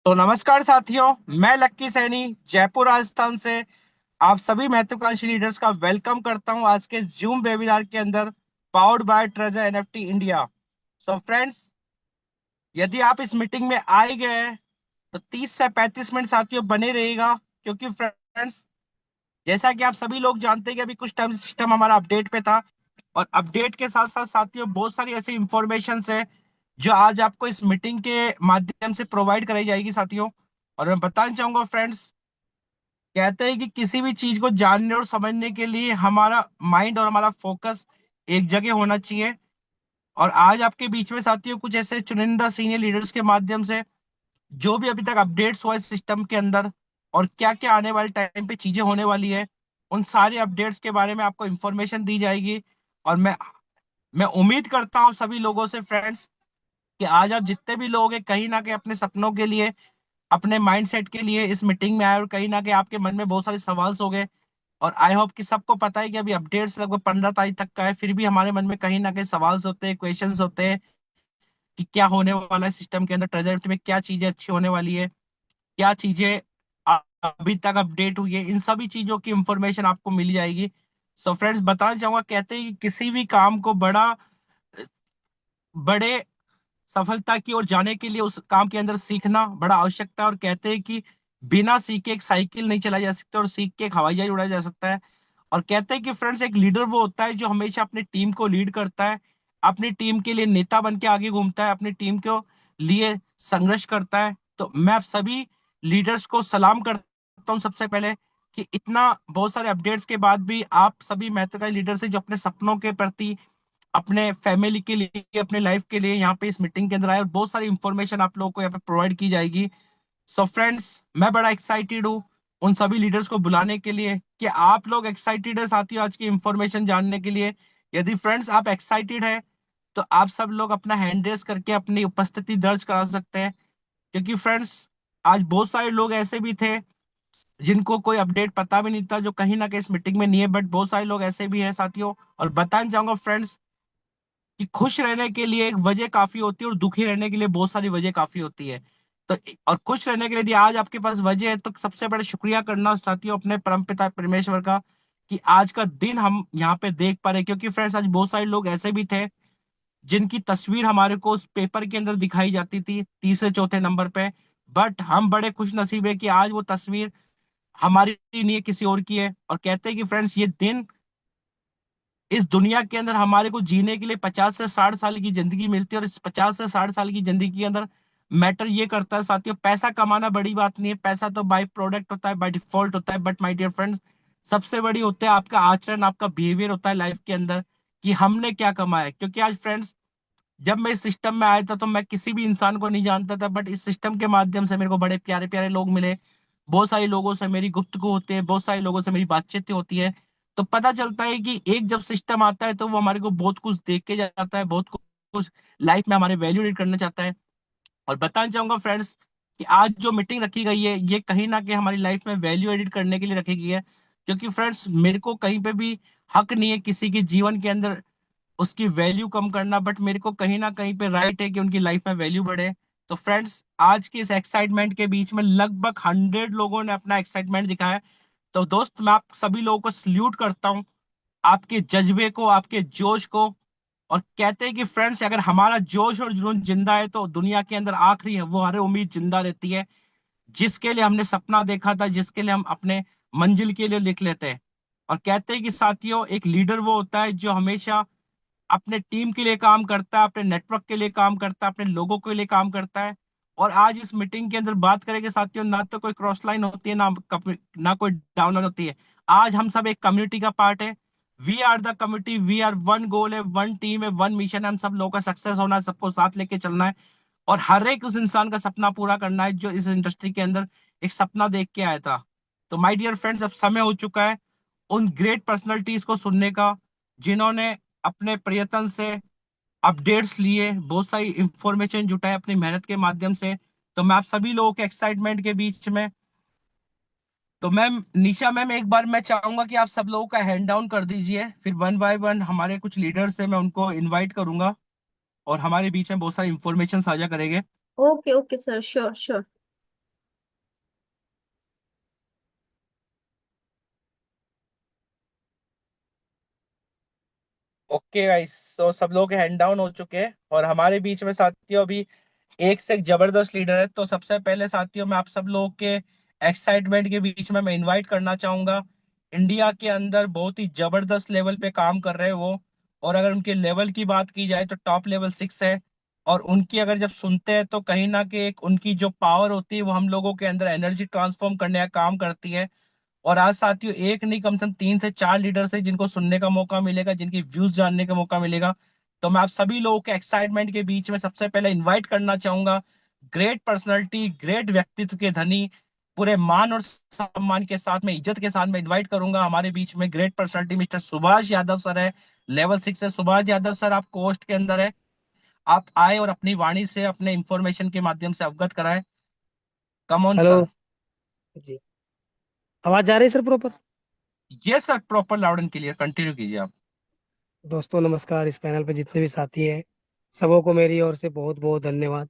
तो नमस्कार साथियों, मैं लक्की सैनी जयपुर राजस्थान से आप सभी महत्वाकांक्षी लीडर्स का वेलकम करता हूं आज के जूम वेबिनार के अंदर, powered by treasure NFT India. So friends, यदि आप इस मीटिंग में आए गए हैं तो 30 से 35 मिनट साथियों बने रहेगा, क्योंकि फ्रेंड्स, जैसा कि आप सभी लोग जानते हैं कि अभी कुछ टाइम सिस्टम हमारा अपडेट पे था, और अपडेट के साथ साथ साथियों बहुत सारी ऐसी इंफॉर्मेशन है जो आज आपको इस मीटिंग के माध्यम से प्रोवाइड कराई जाएगी साथियों। और मैं बताना चाहूंगा फ्रेंड्स, कहते हैं कि किसी भी चीज को जानने और समझने के लिए हमारा माइंड और हमारा फोकस एक जगह होना चाहिए। और आज आपके बीच में साथियों कुछ ऐसे चुनिंदा सीनियर लीडर्स के माध्यम से जो भी अभी तक अपडेट्स हुआ है सिस्टम के अंदर, और क्या क्या आने वाले टाइम पे चीजें होने वाली है, उन सारे अपडेट्स के बारे में आपको इंफॉर्मेशन दी जाएगी। और मैं उम्मीद करता हूँ सभी लोगों से फ्रेंड्स कि आज आप जितने भी लोग हैं कहीं ना कहीं अपने सपनों के लिए, अपने माइंडसेट के लिए इस मीटिंग में आए, और कहीं ना कहीं आपके मन में बहुत सारे सवाल हो गए। और आई होप कि सबको पता है कि अभी अपडेट्स लगभग 15 तारीख तक का है, फिर भी हमारे मन में कहीं ना कहीं सवाल होते हैं, क्वेश्चंस होते हैं कि क्या होने वाला है सिस्टम के अंदर, ट्रेजर में क्या चीजें अच्छी होने वाली है, क्या चीजें अभी तक अपडेट हुई है, इन सभी चीजों की इंफॉर्मेशन आपको मिल जाएगी। सो फ्रेंड्स, बताना चाहूंगा, कहते हैं कि किसी भी काम को बड़े सफलता की ओर जाने के लिए उस काम के अंदर सीखना बड़ा आवश्यकता है। और कहते हैं कि बिना सीखे एक साइकिल नहीं चलाई जा सकती, और सीख के एक हवाई जहाज उड़ाया जा सकता है। और कहते हैं कि फ्रेंड्स, एक लीडर वो होता है जो हमेशा अपनी टीम को लीड करता है, अपनी टीम के लिए नेता बन के आगे घूमता है, अपनी टीम के लिए संघर्ष करता है। तो मैं आप सभी लीडर्स को सलाम करता हूं सबसे पहले कि इतना बहुत सारे अपडेट्स के बाद भी आप सभी महत्वकांक्षी लीडर्स हैं जो अपने सपनों के प्रति, अपने फैमिली के लिए, अपने लाइफ के लिए यहाँ पे इस मीटिंग के अंदर आए, और बहुत सारी इंफॉर्मेशन आप लोगों को यहाँ पे प्रोवाइड की जाएगी। सो फ्रेंड्स, मैं बड़ा एक्साइटेड हूँ उन सभी लीडर्स को बुलाने के लिए। कि आप लोग एक्साइटेड है साथियों आज की इंफॉर्मेशन जानने के लिए? यदि फ्रेंड्स आप एक्साइटेड है तो आप सब लोग अपना हैंड रेस करके अपनी उपस्थिति दर्ज करा सकते हैं, क्योंकि फ्रेंड्स, आज बहुत सारे लोग ऐसे भी थे जिनको कोई अपडेट पता भी नहीं था, जो कहीं ना कहीं इस मीटिंग में नहीं है, बट बहुत सारे लोग ऐसे भी हैं साथियों। और बताना चाहूंगा फ्रेंड्स कि खुश रहने के लिए एक वजह काफी होती है, और दुखी रहने के लिए बहुत सारी वजह काफी होती है। तो और खुश रहने के लिए यदि आज आपके पास वजह है तो सबसे बड़ा शुक्रिया करना साथियों अपने परमपिता परमेश्वर का, कि आज का दिन हम यहाँ पे देख पा रहे हैं। क्योंकि फ्रेंड्स, आज बहुत सारे लोग ऐसे भी थे जिनकी तस्वीर हमारे को उस पेपर के अंदर दिखाई जाती थी तीसरे चौथे नंबर पे, बट हम बड़े खुश नसीब है कि आज वो तस्वीर हमारी नहीं है, किसी और की है। और कहते हैं कि फ्रेंड्स, ये दिन, इस दुनिया के अंदर हमारे को जीने के लिए 50 से 60 साल की जिंदगी मिलती है, और इस 50 से 60 साल की जिंदगी के अंदर मैटर ये करता है साथियों, पैसा कमाना बड़ी बात नहीं है, पैसा तो बाय प्रोडक्ट होता है, बाय डिफॉल्ट होता है, बट माय डियर फ्रेंड्स, सबसे बड़ी होता है आपका आचरण, आपका बिहेवियर होता है लाइफ के अंदर, कि हमने क्या कमाया है। क्योंकि आज फ्रेंड्स, जब मैं इस सिस्टम में आया था तो मैं किसी भी इंसान को नहीं जानता था, बट इस सिस्टम के माध्यम से मेरे को बड़े प्यारे प्यारे लोग मिले, बहुत सारे लोगों से मेरी गुफ्तगू होती है, बहुत सारे लोगों से मेरी बातचीत होती है। तो पता चलता है कि एक जब सिस्टम आता है तो वो हमारे को बहुत कुछ देख के जाता है, बहुत कुछ लाइफ में हमारे वैल्यू एड करना चाहता है। और बताना चाहूंगा फ्रेंड्स कि आज जो मीटिंग रखी गई है ये कहीं ना कहीं हमारी लाइफ में वैल्यू एडिट करने के लिए रखी गई है। क्योंकि फ्रेंड्स, मेरे को कहीं पे भी हक नहीं है किसी के जीवन के अंदर उसकी वैल्यू कम करना, बट मेरे को कहीं ना कहीं पे राइट है कि उनकी लाइफ में वैल्यू बढ़े। तो फ्रेंड्स, आज के इस एक्साइटमेंट के बीच में लगभग 100 लोगों ने अपना एक्साइटमेंट दिखाया है। तो दोस्त, मैं आप सभी लोगों को सल्यूट करता हूँ, आपके जज्बे को, आपके जोश को। और कहते हैं कि फ्रेंड्स, अगर हमारा जोश और जुनून जिंदा है तो दुनिया के अंदर आखिरी है वो हर उम्मीद जिंदा रहती है, जिसके लिए हमने सपना देखा था, जिसके लिए हम अपने मंजिल के लिए लिख लेते हैं। और कहते हैं कि साथियों, एक लीडर वो होता है जो हमेशा अपने टीम के लिए काम करता है, अपने नेटवर्क के लिए काम करता है, अपने लोगों के लिए काम करता है। और आज इस मीटिंग के अंदर बात करेंगे साथियों, ना तो कोई क्रॉस लाइन होती है, ना कोई डाउन लाइन होती है। आज हम सब एक कम्युनिटी का पार्ट है। We are the community, we are one goal है, वन टीम है, वन मिशन है, हम सब लोगों का सक्सेस होना है, सबको साथ लेके चलना है। और हर एक उस इंसान का सपना पूरा करना है जो इस इंडस्ट्री के अंदर एक सपना देख के आया था। तो माय डियर फ्रेंड्स, अब समय हो चुका है उन ग्रेट पर्सनालिटीज को सुनने का जिन्होंने अपने प्रयत्न से अपडेट्स लिए, बहुत सारी इंफॉर्मेशन जुटाए अपनी मेहनत के माध्यम से। तो मैं आप सभी लोगों के एक्साइटमेंट के बीच में, तो मैम निशा मैम, एक बार मैं चाहूंगा कि आप सब लोगों का हैंड डाउन कर दीजिए, फिर वन बाय वन हमारे कुछ लीडर्स हैं, मैं उनको इनवाइट करूंगा और हमारे बीच में बहुत सारी इंफॉर्मेशन साझा करेंगे। Okay okay sir, sure sure. Okay guys, तो सब लोग हैंड डाउन हो चुके हैं और हमारे बीच में साथियों अभी एक से एक जबरदस्त लीडर है। तो सबसे पहले साथियों मैं आप सब लोग के एक्साइटमेंट के बीच में मैं इनवाइट करना चाहूंगा। इंडिया के अंदर बहुत ही जबरदस्त लेवल पे काम कर रहे हैं वो, और अगर उनके लेवल की बात की जाए तो टॉप लेवल 6 है। और उनकी अगर जब सुनते हैं तो कहीं ना कहीं एक उनकी जो पावर होती है वो हम लोगों के अंदर एनर्जी ट्रांसफॉर्म करने का काम करती है। और आज साथियों एक नहीं, कम से कम 3 से 4 लीडर्स है जिनको सुनने का मौका मिलेगा, जिनकी व्यूज जानने का मौका मिलेगा। तो मैं आप सभी लोगों के एक्साइटमेंट के बीच में सबसे पहले इनवाइट करना चाहूंगा ग्रेट पर्सनालिटी, ग्रेट व्यक्तित्व के धनी, पूरे मान और सम्मान के साथ में, इज्जत के साथ में इनवाइट करूंगा हमारे बीच में great personality mister Subhash Yadav sir है। लेवल 6 है सुभाष यादव सर, आप पोस्ट के अंदर है। आप आए और अपनी वाणी से अपने इंफॉर्मेशन के माध्यम से अवगत कराएं। Come on hello sir. जी। आवाज आ रही है सर प्रॉपर? ये sir proper loud and clear, continue कीजिए आप। दोस्तों नमस्कार, इस पैनल पे जितने भी साथी हैं सबों को मेरी ओर से बहुत बहुत धन्यवाद।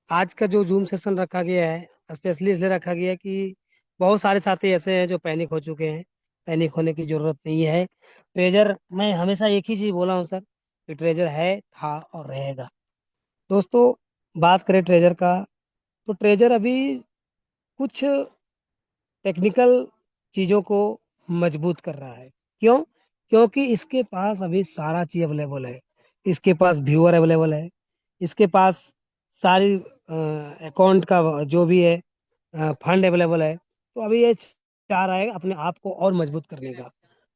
आज का जो जूम सेशन रखा गया है स्पेशली इसलिए रखा गया है कि बहुत सारे साथी ऐसे हैं जो पैनिक हो चुके हैं। पैनिक होने की जरूरत नहीं है। ट्रेजर, मैं हमेशा एक ही चीज बोला हूँ सर, कि ट्रेजर है, था और रहेगा। दोस्तों, बात करें ट्रेजर का, तो ट्रेजर अभी कुछ टेक्निकल चीज़ों को मजबूत कर रहा है। क्यों? क्योंकि इसके पास अभी सारा चीज अवेलेबल है। इसके पास व्यूअर अवेलेबल है, इसके पास सारी अकाउंट का जो भी है फंड अवेलेबल है। तो अभी ये चाह रहा है अपने आप को और मजबूत करने का।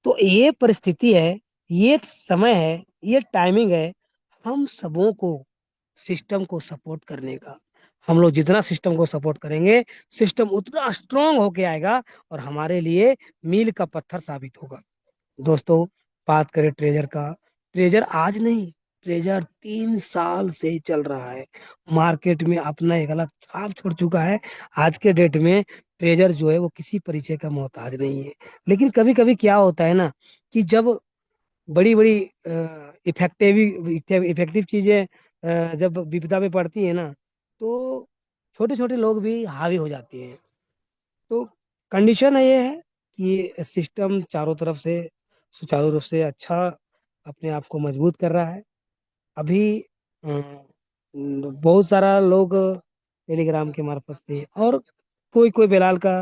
तो ये परिस्थिति है, ये समय है, ये टाइमिंग है हम सबों को सिस्टम को सपोर्ट करने का। हम लोग जितना सिस्टम को सपोर्ट करेंगे, सिस्टम उतना स्ट्रांग होके आएगा और हमारे लिए मील का पत्थर साबित होगा। दोस्तों, बात करें ट्रेजर का, ट्रेजर आज नहीं, ट्रेजर 3 साल से चल रहा है। मार्केट में अपना एक अलग छाप छोड़ चुका है। आज के डेट में ट्रेजर जो है वो किसी परिचय का मोहताज नहीं है। लेकिन कभी कभी क्या होता है ना, कि जब बड़ी बड़ी इफेक्टिव इफेक्टिव चीजें जब विपदा में पड़ती है ना, तो छोटे छोटे लोग भी हावी हो जाते हैं। तो कंडीशन ये है कि सिस्टम चारों तरफ से सुचारू रूप से अच्छा अपने आप को मजबूत कर रहा है। अभी बहुत सारा लोग टेलीग्राम के मार्फत से और कोई कोई बेलाल का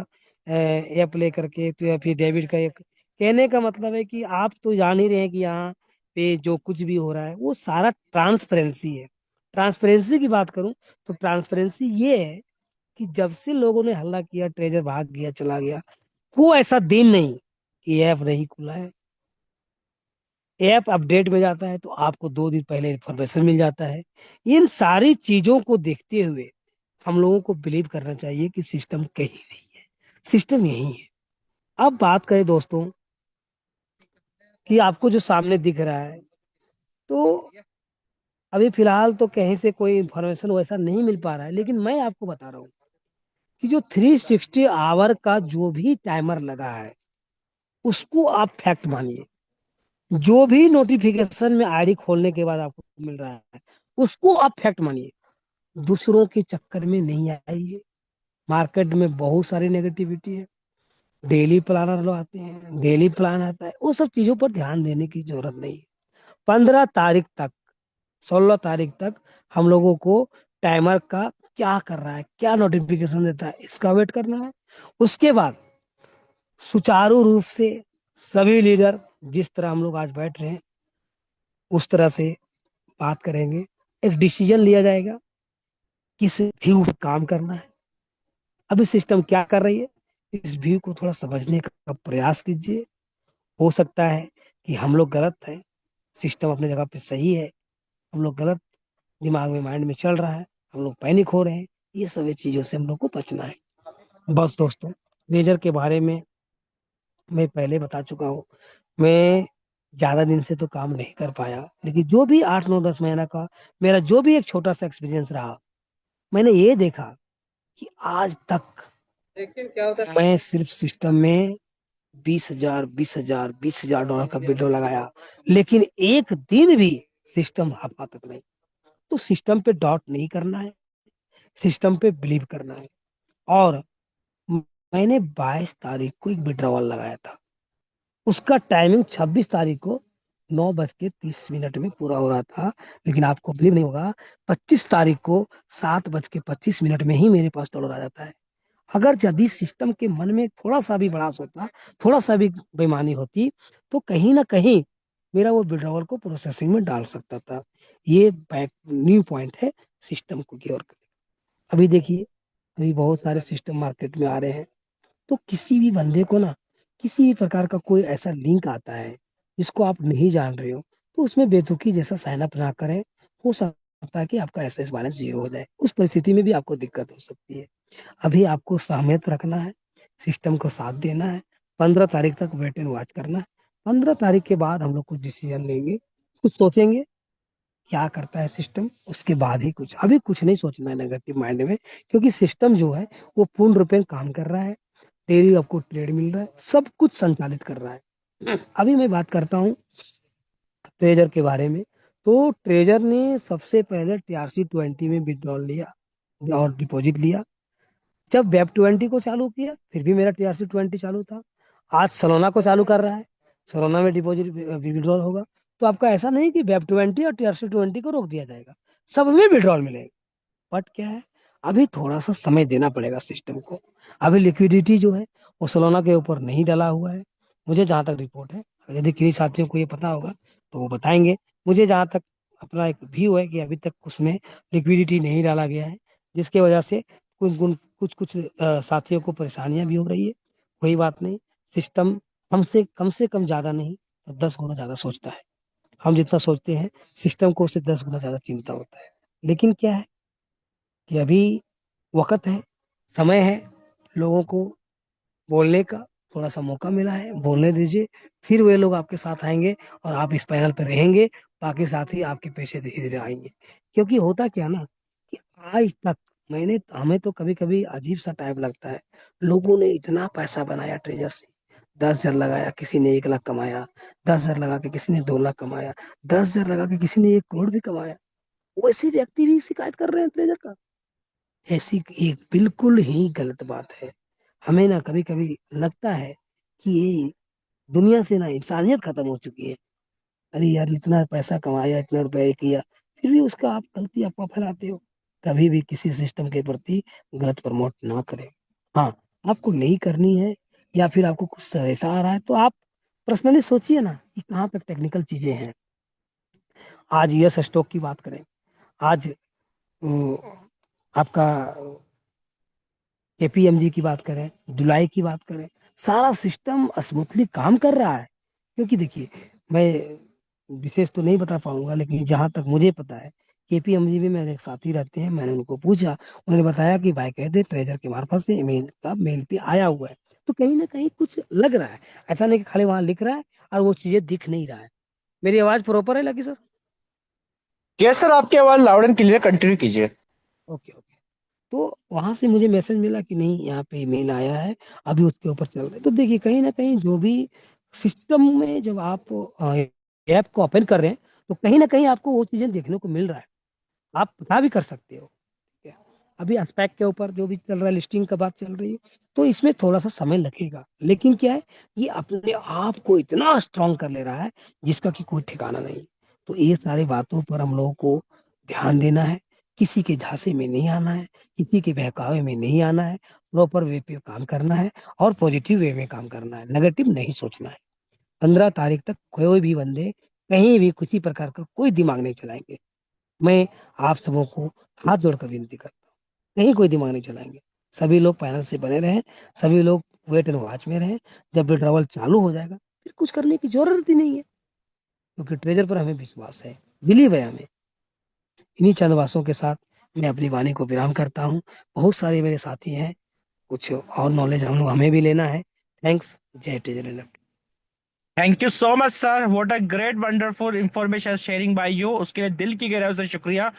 ऐप ले करके, तो या फिर डेबिट का एक, कहने का मतलब है कि आप तो जान ही रहे हैं कि यहाँ पे जो कुछ भी हो रहा है वो सारा ट्रांसपेरेंसी है। ट्रांसपेरेंसी की बात करूं तो ट्रांसपेरेंसी ये है कि जब से लोगों ने हल्ला किया, ट्रेजर भाग गया, चला गया, कोई ऐसा दिन नहीं कि ऐप नहीं खुला है। ऐप अपडेट में जाता है तो आपको 2 दिन पहले इन्फॉर्मेशन मिल जाता है। इन सारी चीजों को देखते हुए हम लोगों को बिलीव करना चाहिए कि सिस्टम कहीं नहीं है, सिस्टम यही है। अब बात करें दोस्तों, कि आपको जो सामने दिख रहा है, तो अभी फिलहाल तो कहीं से कोई इन्फॉर्मेशन वैसा नहीं मिल पा रहा है, लेकिन मैं आपको बता रहा हूँ कि जो 360 आवर का जो भी टाइमर लगा है उसको आप फैक्ट मानिए। जो भी नोटिफिकेशन में आईडी खोलने के बाद आपको मिल रहा है उसको आप फैक्ट मानिए। दूसरों के चक्कर में नहीं आइए। मार्केट में बहुत सारी नेगेटिविटी है। डेली प्लानर लोग आते हैं, डेली प्लान आता है, वो सब चीजों पर ध्यान देने की जरूरत नहीं है। 15 तारीख तक, 16 तारीख तक हम लोगों को टाइमर का क्या कर रहा है, क्या नोटिफिकेशन देता है, इसका वेट करना है। उसके बाद सुचारू रूप से सभी लीडर जिस तरह हम लोग आज बैठ रहे हैं उस तरह से बात करेंगे। एक डिसीजन लिया जाएगा किस व्यू पे काम करना है। अभी सिस्टम क्या कर रही है, इस व्यू को थोड़ा समझने का प्रयास कीजिए। हो सकता है कि हम लोग गलत हैं, सिस्टम अपने जगह पे सही है, हम लोग गलत दिमाग में, माइंड में चल रहा है, हम लोग पैनिक हो रहे हैं। ये सभी चीजों से हम लोग को बचना है। बस दोस्तों, लेजर के बारे में मैं पहले बता चुका हूँ। मैं ज्यादा दिन से तो काम नहीं कर पाया, लेकिन जो भी 8 9 10 महीना का मेरा जो भी एक छोटा सा एक्सपीरियंस रहा, मैंने ये देखा कि आज तक मैं सिर्फ सिस्टम में 20,000 20,000 $20,000 का विड्रॉ लगाया, लेकिन एक दिन भी सिस्टम हफा तक नहीं। तो सिस्टम पे डाउट नहीं करना है, सिस्टम पे बिलीव करना है। और मैंने 22 तारीख को एक विड्रॉवल लगाया था, उसका टाइमिंग 26 तारीख को 9:30 में पूरा हो रहा था। लेकिन आपको बिलीव नहीं होगा, 25 तारीख को 7:25 में ही मेरे पास डॉलर आ जाता है। अगर यदि सिस्टम के मन में थोड़ा सा भी भड़ास होता, थोड़ा सा भी बेईमानी होती, तो कहीं ना कहीं मेरा वो विड्रॉवल को प्रोसेसिंग में डाल सकता था। ये बैक न्यू पॉइंट है सिस्टम को की ओर। अभी देखिए, अभी बहुत सारे सिस्टम मार्केट में आ रहे हैं। तो किसी भी बंदे को ना, किसी भी प्रकार का कोई ऐसा लिंक आता है जिसको आप नहीं जान रहे हो, तो उसमें बेतुकी जैसा साइन अप ना करें। हो सकता है कि आपका एसएस बैलेंस जीरो हो जाए, उस परिस्थिति में भी आपको दिक्कत हो सकती है। अभी आपको सहमियत रखना है, सिस्टम को साथ देना है, 15 तारीख तक वेट एंड वॉच करना है। 15 तारीख के बाद हम लोग कुछ डिसीजन लेंगे, कुछ सोचेंगे क्या करता है सिस्टम, उसके बाद ही कुछ। अभी कुछ नहीं सोचना है नेगेटिव माइंड में, क्योंकि सिस्टम जो है वो पूर्ण रूपेण काम कर रहा है। डेली आपको ट्रेड मिल रहा है, सब कुछ संचालित कर रहा है। अभी मैं बात करता हूँ ट्रेजर के बारे में। तो ट्रेजर ने सबसे पहले TRC-20 में विड्रॉल लिया और डिपॉजिट लिया। जब वेब 20 को चालू किया फिर भी मेरा TRC-20 चालू था। आज सोलोना को चालू कर रहा है, सोलोना में डिपॉजिट विड्रॉल होगा। तो आपका ऐसा नहीं कि वेब 20 और TRC-20 को रोक दिया जाएगा, सब में विड्रॉल मिलेगा। बट क्या है, अभी थोड़ा सा समय देना पड़ेगा सिस्टम को। अभी लिक्विडिटी जो है वो सोलोना के ऊपर नहीं डला हुआ है, मुझे जहां तक रिपोर्ट है। यदि किसी साथियों को ये पता होगा तो वो बताएंगे। मुझे जहां तक अपना एक व्यू है कि अभी तक उसमें लिक्विडिटी नहीं डाला गया है, जिसके वजह से कुछ कुछ साथियों को परेशानियां भी हो रही है। कोई बात नहीं, सिस्टम हमसे कम ज्यादा नहीं तो 10 गुना ज्यादा सोचता है। हम जितना सोचते हैं, सिस्टम को उससे 10 गुना ज्यादा चिंता होता है। लेकिन क्या है कि अभी वक्त है, समय है, लोगों को बोलने का थोड़ा सा मौका मिला है, बोलने दीजिए। फिर वे लोग आपके साथ आएंगे और आप इस पैनल पर रहेंगे। बाकी साथी आपके पीछे धीरे धीरे आएंगे। क्योंकि होता क्या ना कि आज तक मैंने हमें तो कभी कभी अजीब सा टाइप लगता है, लोगों ने इतना पैसा बनाया ट्रेजर से। 10,000 लगाया, किसी ने 1 लाख कमाया। 10,000 लगा के किसी ने 2 लाख कमाया। 10,000 लगा के किसी ने 1 करोड़ भी कमाया। वैसे व्यक्ति भी शिकायत कर रहे हैं ट्रेजर का। ऐसी एक बिल्कुल ही गलत बात है। हमें ना कभी कभी लगता है कि ये दुनिया से ना इंसानियत खत्म हो चुकी है। अरे यार, इतना पैसा कमाया, इतना रुपए किया, फिर भी उसका आप गलती अफवाह फैलाते हो। कभी भी किसी सिस्टम के प्रति गलत प्रमोट ना करें। हाँ, आपको नहीं करनी है या फिर आपको कुछ ऐसा आ रहा है तो आप पर्सनली सोचिए ना कि कहाँ पे टेक्निकल चीजें हैं। आज यूएस स्टॉक की बात करें, आज आपका KPMG की बात करें, जुलाई की बात करें, सारा सिस्टम स्मूथली काम कर रहा है। क्योंकि देखिए, मैं विशेष तो नहीं बता पाऊंगा, लेकिन जहां तक मुझे पता है KPMG में मेरे एक साथी रहते हैं, मैंने उनको पूछा। उन्होंने बताया कि भाई कहते ट्रेजर के मार्फत से ईमेल का मेल पे आया हुआ है। तो कहीं ना कहीं कुछ लग रहा है। ऐसा नहीं कि खाली वहां लिख रहा है और वो चीजें दिख नहीं रहा है। मेरी आवाज प्रॉपर है लगी सर? यस सर, आपकी आवाज लाउड एंड क्लियर, कंटिन्यू कीजिए। Okay okay. तो वहां से मुझे मैसेज मिला कि नहीं, यहाँ पे ईमेल आया है, अभी उसके ऊपर चल रहे हैं। तो देखिए, कहीं ना कहीं जो भी सिस्टम में जब आप ऐप को ओपन कर रहे हैं, तो कहीं ना कहीं आपको वो चीजें देखने को मिल रहा है। आप पता भी कर सकते हो। ठीक है, अभी एस्पेक्ट के ऊपर जो भी चल रहा है, लिस्टिंग का बात चल रही है, तो इसमें थोड़ा सा समय लगेगा। लेकिन क्या है, ये अपने आप को इतना स्ट्रांग कर ले रहा है जिसका कि कोई ठिकाना नहीं। तो ये सारी बातों पर हम लोगों को ध्यान देना है। किसी के झांसे में नहीं आना है, किसी के बहकावे में नहीं आना है। प्रॉपर वे पे काम करना है और पॉजिटिव वे में काम करना है, नेगेटिव नहीं सोचना है। 15 तारीख तक कोई भी बंदे कहीं भी किसी प्रकार का कोई दिमाग नहीं चलाएंगे। मैं आप सबों को हाथ जोड़कर विनती करता हूँ, कहीं कोई दिमाग नहीं चलाएंगे। सभी लोग पैनल से बने रहें, सभी लोग वेट एंड वॉच में रहें। जब विड्रॉवल चालू हो जाएगा फिर कुछ करने की जरूरत ही नहीं है, क्योंकि ट्रेजर पर हमें विश्वास है, बिलीव है हमें। इन्हीं चंद बातों के साथ मैं अपनी वाणी को विराम करता हूँ। बहुत सारे मेरे साथी हैं, कुछ और नॉलेज हम लोग हमें भी लेना है। थैंक्स। जय treasure. Thank you so much sir, what a great wonderful information sharing by you, उसके लिए दिल की गहराई से शुक्रिया।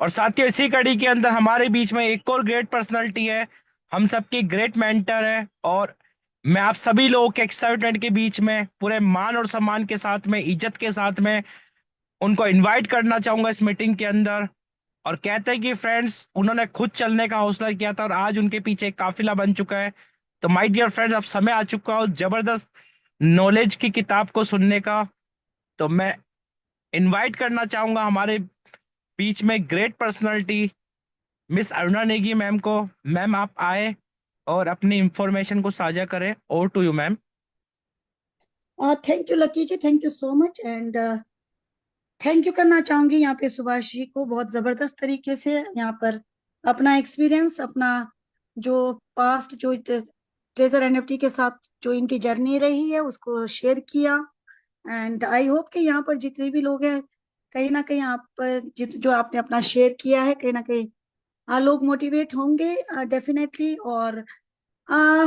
और साथियों, इसी कड़ी के अंदर हमारे बीच में एक और ग्रेट पर्सनालिटी है, हम सबकी ग्रेट मेंटर है। और मैं आप सभी लोगों के एक्साइटमेंट के बीच में पूरे मान और सम्मान के साथ में, इज्जत के साथ में उनको इनवाइट करना चाहूंगा इस मीटिंग के अंदर। और कहते हैं कि फ्रेंड्स, उन्होंने खुद चलने का हौसला किया था और आज उनके पीछे एक काफिला बन चुका है। तो माय डियर फ्रेंड्स, अब समय आ चुका हो जबरदस्त नॉलेज की किताब को सुनने का। तो मैं इनवाइट करना चाहूंगा हमारे बीच में great personality miss Aruna Negi ma'am को। मैम आप आए और अपनी इंफॉर्मेशन को साझा करें। Over to you ma'am. Thank you lucky ji, thank you so much. And thank you करना चाहूंगी यहाँ पे सुभाष जी को, बहुत जबरदस्त तरीके से यहाँ पर अपना एक्सपीरियंस, अपना जो पास्ट, जो ट्रेजर एनएफटी के साथ जो इनकी जर्नी रही है उसको शेयर किया। एंड आई होप कि यहाँ पर जितने भी लोग हैं, कहीं ना कहीं आप जो आपने अपना शेयर किया है, कहीं ना कहीं लोग मोटिवेट होंगे डेफिनेटली। और आ,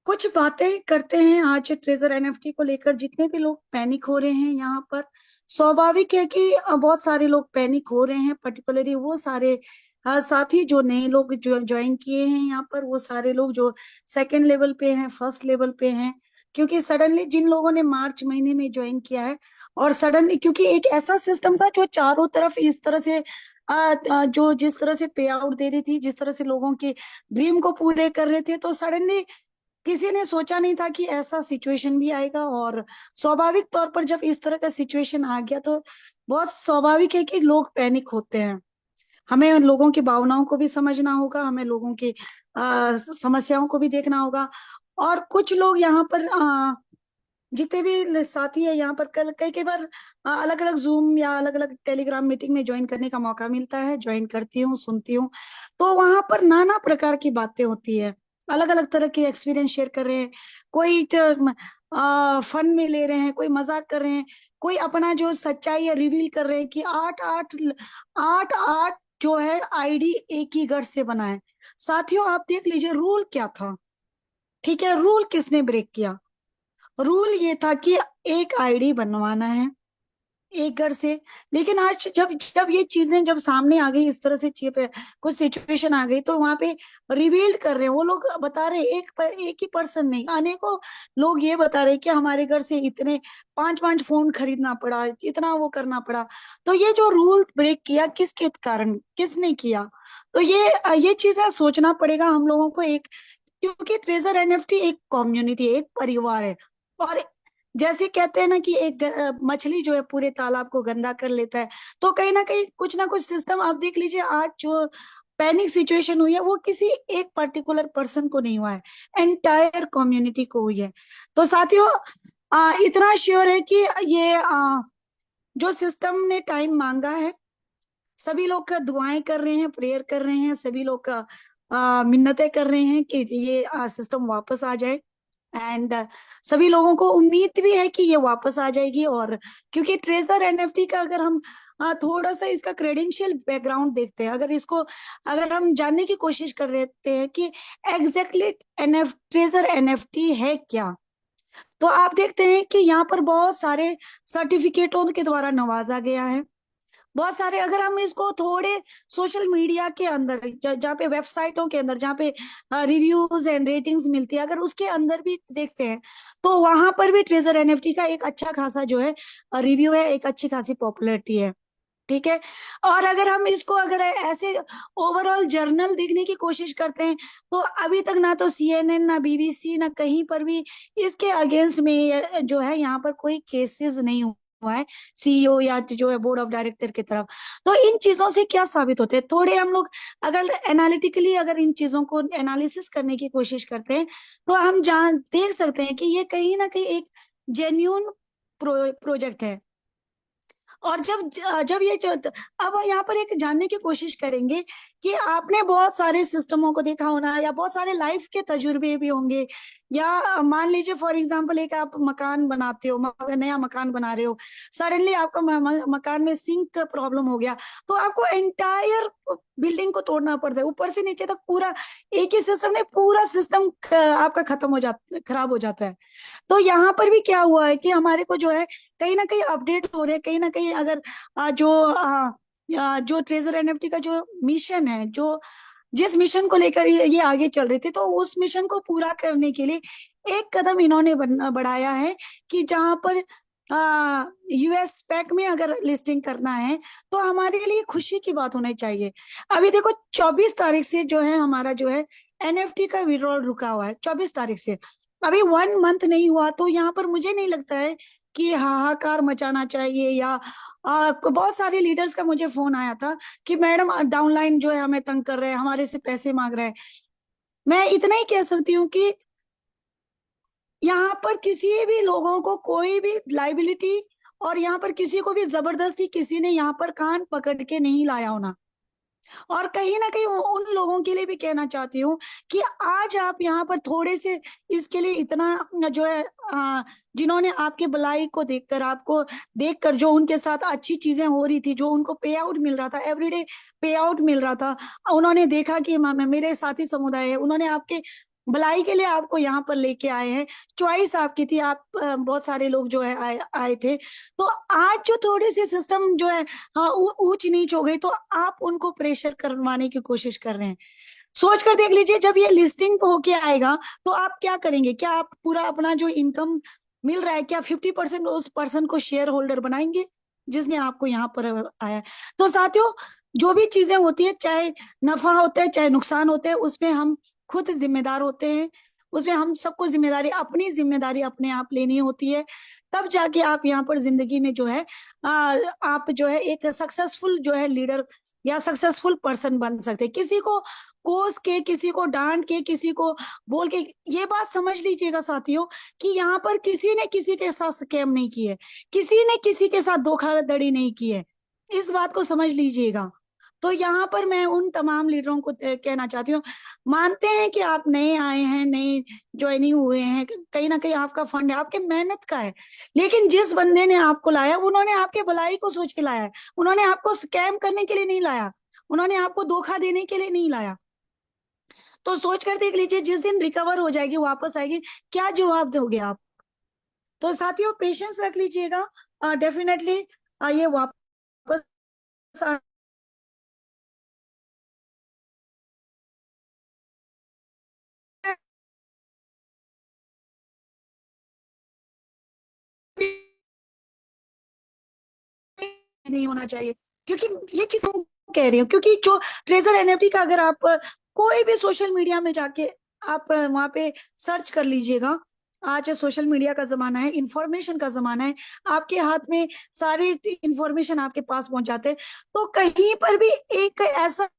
कुछ बातें करते हैं आज ट्रेजर एनएफटी को लेकर। जितने भी लोग पैनिक हो रहे हैं यहाँ पर, स्वाभाविक है कि बहुत सारे लोग पैनिक हो रहे हैं, पर्टिकुलरली वो सारे साथी जो नए लोग जो ज्वाइन किए हैं यहाँ पर, वो सारे लोग जो सेकंड लेवल पे हैं, फर्स्ट लेवल पे हैं। क्योंकि सडनली जिन लोगों ने मार्च महीने में ज्वाइन किया है, और सडनली क्योंकि एक ऐसा सिस्टम था जो चारों तरफ इस तरह से जो जिस तरह से पे आउट दे रही थी, जिस तरह से लोगों के ड्रीम को पूरे कर रहे थे, तो सडनली किसी ने सोचा नहीं था कि ऐसा सिचुएशन भी आएगा। और स्वाभाविक तौर पर जब इस तरह का सिचुएशन आ गया, तो बहुत स्वाभाविक है कि लोग पैनिक होते हैं। हमें लोगों की भावनाओं को भी समझना होगा, हमें लोगों की समस्याओं को भी देखना होगा। और कुछ लोग यहाँ पर जितने भी साथी है यहाँ पर, कल कई कई बार अलग अलग जूम या अलग अलग टेलीग्राम मीटिंग में ज्वाइन करने का मौका मिलता है, ज्वाइन करती हूँ, सुनती हूँ। तो वहां पर नाना प्रकार की बातें होती है, अलग अलग तरह के एक्सपीरियंस शेयर कर रहे हैं। कोई फन में ले रहे हैं, कोई मजाक कर रहे हैं, कोई अपना जो सच्चाई है रिवील कर रहे हैं कि आठ आठ आठ आठ जो है आईडी एक ही गढ़ से बना है। साथियों आप देख लीजिए रूल क्या था। ठीक है, रूल किसने ब्रेक किया? रूल ये था कि एक आईडी बनवाना है एक घर से। लेकिन आज जब जब ये चीजें जब सामने आ गई, इस तरह से कुछ सिचुएशन आ गई, तो वहां पे रिवील्ड कर रहे हैं, वो लोग बता रहे हैं, एक ही पर्सन नहीं, अनेकों लोग ये बता रहे हैं कि हमारे घर से इतने पांच पांच फोन खरीदना पड़ा, इतना वो करना पड़ा। तो ये जो रूल ब्रेक किया, किसके कारण, किसने किया? तो ये चीजें सोचना पड़ेगा हम लोगों को। एक, क्योंकि ट्रेजर एनएफटी एक कम्युनिटी, एक परिवार है। और जैसे कहते हैं ना कि एक मछली जो है पूरे तालाब को गंदा कर लेता है, तो कहीं ना कुछ सिस्टम आप देख लीजिए। आज जो पैनिक सिचुएशन हुई है, वो किसी एक पर्टिकुलर पर्सन को नहीं हुआ है, एंटायर कम्युनिटी को हुई है। तो साथियों इतना श्योर है कि ये जो सिस्टम ने टाइम मांगा है, सभी लोग का दुआएं कर रहे हैं, प्रेयर कर रहे हैं, सभी लोग का मिन्नतें कर रहे हैं कि ये सिस्टम वापस आ जाए। एंड सभी लोगों को उम्मीद भी है कि ये वापस आ जाएगी। और क्योंकि ट्रेजर एनएफटी का अगर हम थोड़ा सा इसका क्रेडेंशियल बैकग्राउंड देखते हैं, अगर हम जानने की कोशिश कर रहे हैं कि एग्जैक्टली ट्रेजर एनएफटी है क्या, तो आप देखते हैं कि यहाँ पर बहुत सारे सर्टिफिकेटों के द्वारा नवाजा गया है। बहुत सारे, अगर हम इसको थोड़े सोशल मीडिया के अंदर, जहाँ पे वेबसाइटों के अंदर, जहाँ पे रिव्यूज एंड रेटिंग्स मिलती है, अगर उसके अंदर भी देखते हैं, तो वहां पर भी ट्रेजर एनएफटी का एक अच्छा खासा जो है रिव्यू है, एक अच्छी खासी पॉपुलैरिटी है। ठीक है। और अगर हम इसको अगर ऐसे ओवरऑल जर्नल देखने की कोशिश करते हैं, तो अभी तक ना तो सीएनएन, ना बीबीसी, ना कहीं पर भी इसके अगेंस्ट में जो है यहाँ पर कोई केसेस नहीं हुआ है, सीईओ या जो है बोर्ड ऑफ डायरेक्टर की तरफ। तो इन चीजों से क्या साबित होते हैं, थोड़े हम लोग अगर एनालिटिकली अगर इन चीजों को एनालिसिस करने की कोशिश करते हैं, तो हम जान देख सकते हैं कि ये कहीं ना कहीं एक जेन्यून प्रोजेक्ट है। और जब जब ये जो, अब यहाँ पर एक जानने की कोशिश करेंगे कि आपने बहुत सारे सिस्टमों को देखा होना, या बहुत सारे लाइफ के तजुर्बे भी होंगे। या मान लीजिए फॉर एग्जांपल, एक आप मकान बनाते हो, नया मकान बना रहे हो, सडनली आपका मकान में सिंक का प्रॉब्लम हो गया, तो आपको एंटायर बिल्डिंग को तोड़ना पड़ता है, ऊपर से नीचे तक पूरा। एक ही सिस्टम ने पूरा सिस्टम आपका खत्म हो जाता, खराब हो जाता है। तो यहाँ पर भी क्या हुआ है कि हमारे को जो है कहीं ना कहीं अपडेट हो रहे हैं, कहीं ना कहीं अगर जो ट्रेजर एनएफटी का जो मिशन है, जो जिस मिशन को लेकर ये आगे चल रहे थे, तो उस मिशन को पूरा करने के लिए एक कदम इन्होंने बढ़ाया है कि जहां पर यूएस पैक में अगर लिस्टिंग करना है, तो हमारे लिए खुशी की बात होनी चाहिए। अभी देखो 24 तारीख से जो है हमारा जो है एनएफटी का विड्रॉल रुका हुआ है, 24 तारीख से। अभी 1 मंथ नहीं हुआ, तो यहाँ पर मुझे नहीं लगता है कि हाहाकार मचाना चाहिए, या बहुत सारे लीडर्स का मुझे फोन आया था कि मैडम डाउनलाइन जो है हमें तंग कर रहे हैं, हमारे से पैसे मांग रहे हैं। मैं इतना ही कह सकती हूँ कि यहाँ पर किसी भी लोगों को कोई भी लाइबिलिटी, और यहाँ पर किसी को भी जबरदस्ती किसी ने यहाँ पर कान पकड़ के नहीं लाया होना। और कहीं ना कहीं उन लोगों के लिए भी कहना चाहती हूँ कि आज आप यहाँ पर थोड़े से इसके लिए इतना जो है जिन्होंने आपके भलाई को देखकर, आपको देखकर जो उनके साथ अच्छी चीजें हो रही थी, जो उनको पे आउट मिल रहा था, एवरीडे पे आउट मिल रहा था, उन्होंने देखा कि मेरे साथी समुदाय है, उन्होंने आपके भलाई के लिए आपको यहाँ पर लेके आए हैं, चॉइस आपकी थी, आप बहुत सारे लोग जो है आए थे। तो आज जो थोड़ी सी सिस्टम जो है हाँ ऊंच नीच हो गई, तो आप उनको प्रेशर करवाने की कोशिश कर रहे हैं। सोच कर देख लीजिए, जब ये लिस्टिंग होके आएगा तो आप क्या करेंगे? क्या आप पूरा अपना जो इनकम मिल रहा है, क्या 50% उस पर्सन को शेयर होल्डर बनाएंगे जिसने आपको यहाँ पर आया है? तो साथियों, जो भी चीजें होती है, चाहे नफा होता है चाहे नुकसान होता है, उसमें हम खुद जिम्मेदार होते हैं। उसमें हम सबको जिम्मेदारी, अपनी जिम्मेदारी अपने आप लेनी होती है। तब जाके आप यहाँ पर जिंदगी में जो है आप जो है एक सक्सेसफुल जो है लीडर या सक्सेसफुल पर्सन बन सकते हैं। किसी को कोस के, किसी को डांट के, किसी को बोल के, ये बात समझ लीजिएगा साथियों कि यहाँ पर किसी ने किसी के साथ स्कैम नहीं की है, किसी ने किसी के साथ धोखाधड़ी नहीं की है, इस बात को समझ लीजिएगा। तो यहाँ पर मैं उन तमाम लीडरों को कहना चाहती हूँ, मानते हैं कि आप नए आए हैं, नए ज्वाइनिंग हुए हैं, कहीं ना कहीं आपका फंड है, आपके मेहनत का है, लेकिन जिस बंदे ने आपको लाया उन्होंने आपके भलाई को सोच के लाया है, उन्होंने आपको स्कैम करने के लिए नहीं लाया, उन्होंने आपको धोखा देने के लिए नहीं लाया। तो सोच कर देख लीजिए, जिस दिन रिकवर हो जाएगी, वापस आएगी, क्या जवाब दोगे आप? तो साथियों, पेशेंस रख लीजिएगा, डेफिनेटली ये वापस नहीं होना चाहिए, क्योंकि ये चीज हम कह रही हूँ, क्योंकि जो ट्रेजर एनएफटी का अगर आप कोई भी सोशल मीडिया में जाके आप वहां पे सर्च कर लीजिएगा, आज सोशल मीडिया का जमाना है, इंफॉर्मेशन का जमाना है, आपके हाथ में सारी इंफॉर्मेशन आपके पास पहुंच जाते हैं। तो कहीं पर भी एक ऐसा,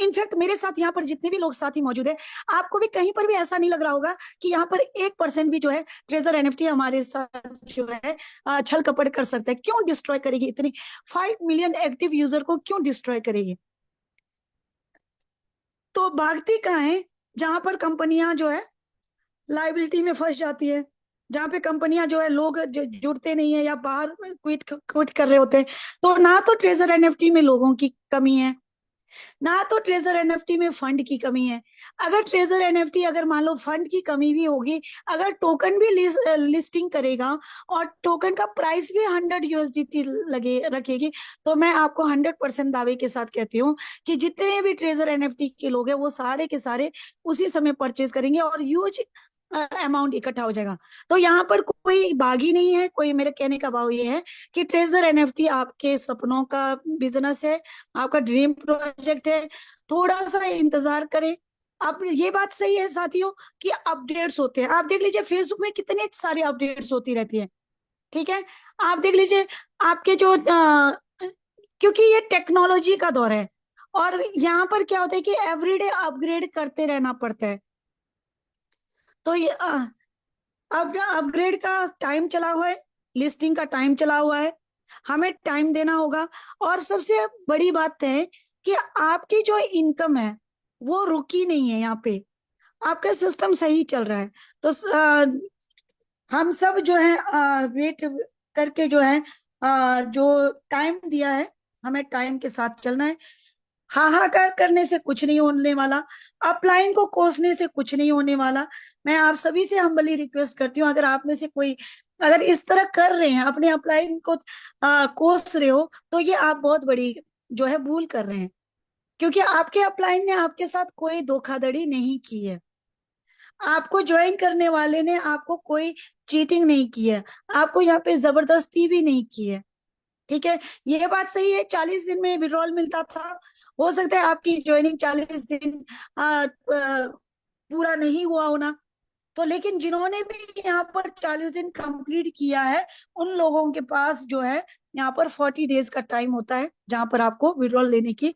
इनफैक्ट मेरे साथ यहाँ पर जितने भी लोग साथी मौजूद है, आपको भी कहीं पर भी ऐसा नहीं लग रहा होगा कि यहाँ पर 1% भी जो है ट्रेजर एनएफटी हमारे साथ जो है छल कपट कर सकता है। क्यों डिस्ट्रॉय करेगी? इतनी 5 मिलियन एक्टिव यूजर को क्यों डिस्ट्रॉय करेगी? तो भागती कहाँ है? जहां पर कंपनियां जो है लाइबिलिटी में फंस जाती है, जहां पे कंपनियां जो है लोग जो जुड़ते नहीं है या बाहर क्विट क्विट कर रहे होते हैं। तो ना तो ट्रेजर एनएफटी में लोगों की कमी है, ना तो ट्रेजर एनएफटी में फंड की कमी है। अगर ट्रेजर एनएफटी, अगर मान लो फंड की कमी भी होगी, अगर टोकन भी लिस्टिंग करेगा और टोकन का प्राइस भी 100 USDT लगे रखेगी, तो मैं आपको 100% दावे के साथ कहती हूँ कि जितने भी ट्रेजर एनएफटी के लोग हैं वो सारे के सारे उसी समय परचेज करेंगे और ह्यूज अमाउंट इकट्ठा हो जाएगा। तो यहाँ पर कोई बागी नहीं है, कोई, मेरे कहने का भाव ये है कि ट्रेजर एनएफटी आपके सपनों का बिजनेस है, आपका ड्रीम प्रोजेक्ट है। थोड़ा सा इंतजार करें। अब ये बात सही है साथियों कि अपडेट्स होते हैं, आप देख लीजिए फेसबुक में कितने सारे अपडेट्स होती रहती है, ठीक है? आप देख लीजिए आपके जो क्योंकि ये टेक्नोलॉजी का दौर है, और यहाँ पर क्या होता है कि एवरीडे अपग्रेड करते रहना पड़ता है। तो ये अब अपग्रेड का टाइम चला हुआ है, लिस्टिंग का टाइम चला हुआ है, हमें टाइम देना होगा। और सबसे बड़ी बात है कि आपकी जो इनकम है वो रुकी नहीं है, यहाँ पे आपका सिस्टम सही चल रहा है। तो हम सब जो है वेट करके जो है जो टाइम दिया है, हमें टाइम के साथ चलना है। हाहाकार करने से कुछ नहीं होने वाला, अपलाइन को कोसने से कुछ नहीं होने वाला। मैं आप सभी से हम्बली रिक्वेस्ट करती हूँ, अगर आप में से कोई अगर इस तरह कर रहे हैं, अपने अपलाइन को कोस रहे हो, तो ये आप बहुत बड़ी जो है भूल कर रहे हैं, क्योंकि आपके अपलाइन ने आपके साथ कोई धोखाधड़ी नहीं की है, आपको ज्वाइन करने वाले ने आपको कोई चीटिंग नहीं की है, आपको यहाँ पे जबरदस्ती भी नहीं की है, ठीक है? ये बात सही है, 40 दिन में विड्रॉल मिलता था, हो सकता है आपकी ज्वाइनिंग 40 दिन पूरा नहीं हुआ होना, तो लेकिन जिन्होंने भी यहाँ पर 40 दिन कंप्लीट किया है, उन लोगों के पास जो है यहाँ पर 40 डेज का टाइम होता है, जहां पर आपको विड्रॉल लेने की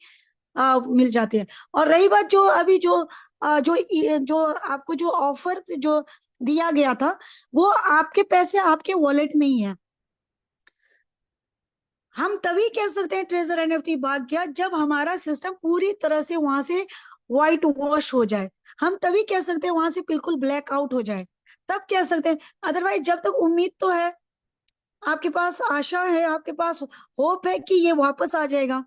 मिल जाती है। और रही बात जो अभी जो आपको जो ऑफर जो दिया गया था, वो आपके पैसे आपके वॉलेट में ही है। हम तभी कह सकते हैं ट्रेजर एनएफटी भाग गया जब हमारा सिस्टम पूरी तरह से वहां से व्हाइट वॉश हो जाए। हम तभी कह सकते हैं वहां से बिल्कुल ब्लैक आउट हो जाए, तब कह सकते हैं। अदरवाइज जब तक उम्मीद तो है, आपके पास आशा है, आपके पास होप है कि ये वापस आ जाएगा,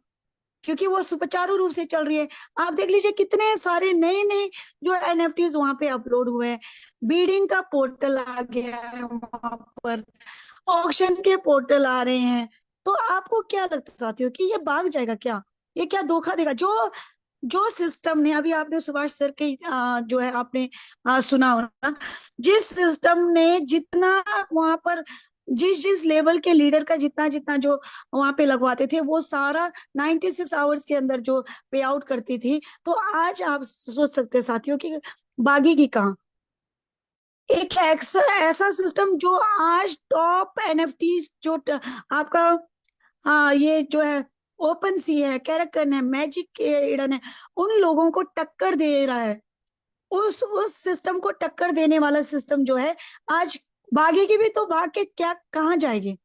क्योंकि वो सुचारू रूप से चल रही है। आप देख लीजिए कितने सारे नए नए जो एनएफटीज वहां पे अपलोड हुए हैं। बीडिंग का पोर्टल आ गया है वहां पर, ऑक्शन के पोर्टल आ रहे हैं। तो आपको क्या लगता है साथियों कि ये भाग जाएगा क्या? ये क्या धोखा देगा? जो जो सिस्टम ने, अभी आपने सुभाष सर के जो है आपने सुना होगा, जिस सिस्टम ने जितना वहां पर जिस जिस लेवल के लीडर का जितना जितना जो वहां पे लगवाते थे, वो सारा 96 आवर्स के अंदर जो पे आउट करती थी, तो आज आप सोच सकते हैं साथियों कि बागी की कहाँ। एक ऐसा ऐसा सिस्टम जो आज टॉप एनएफटी जो आपका, हाँ, ये जो है ओपन सी है, कैरेक्टन है, मैजिक ईडन है, उन लोगों को टक्कर दे रहा है। उस सिस्टम को टक्कर देने वाला सिस्टम जो है आज भागेगी भी, तो भाग के क्या कहाँ जाएगी?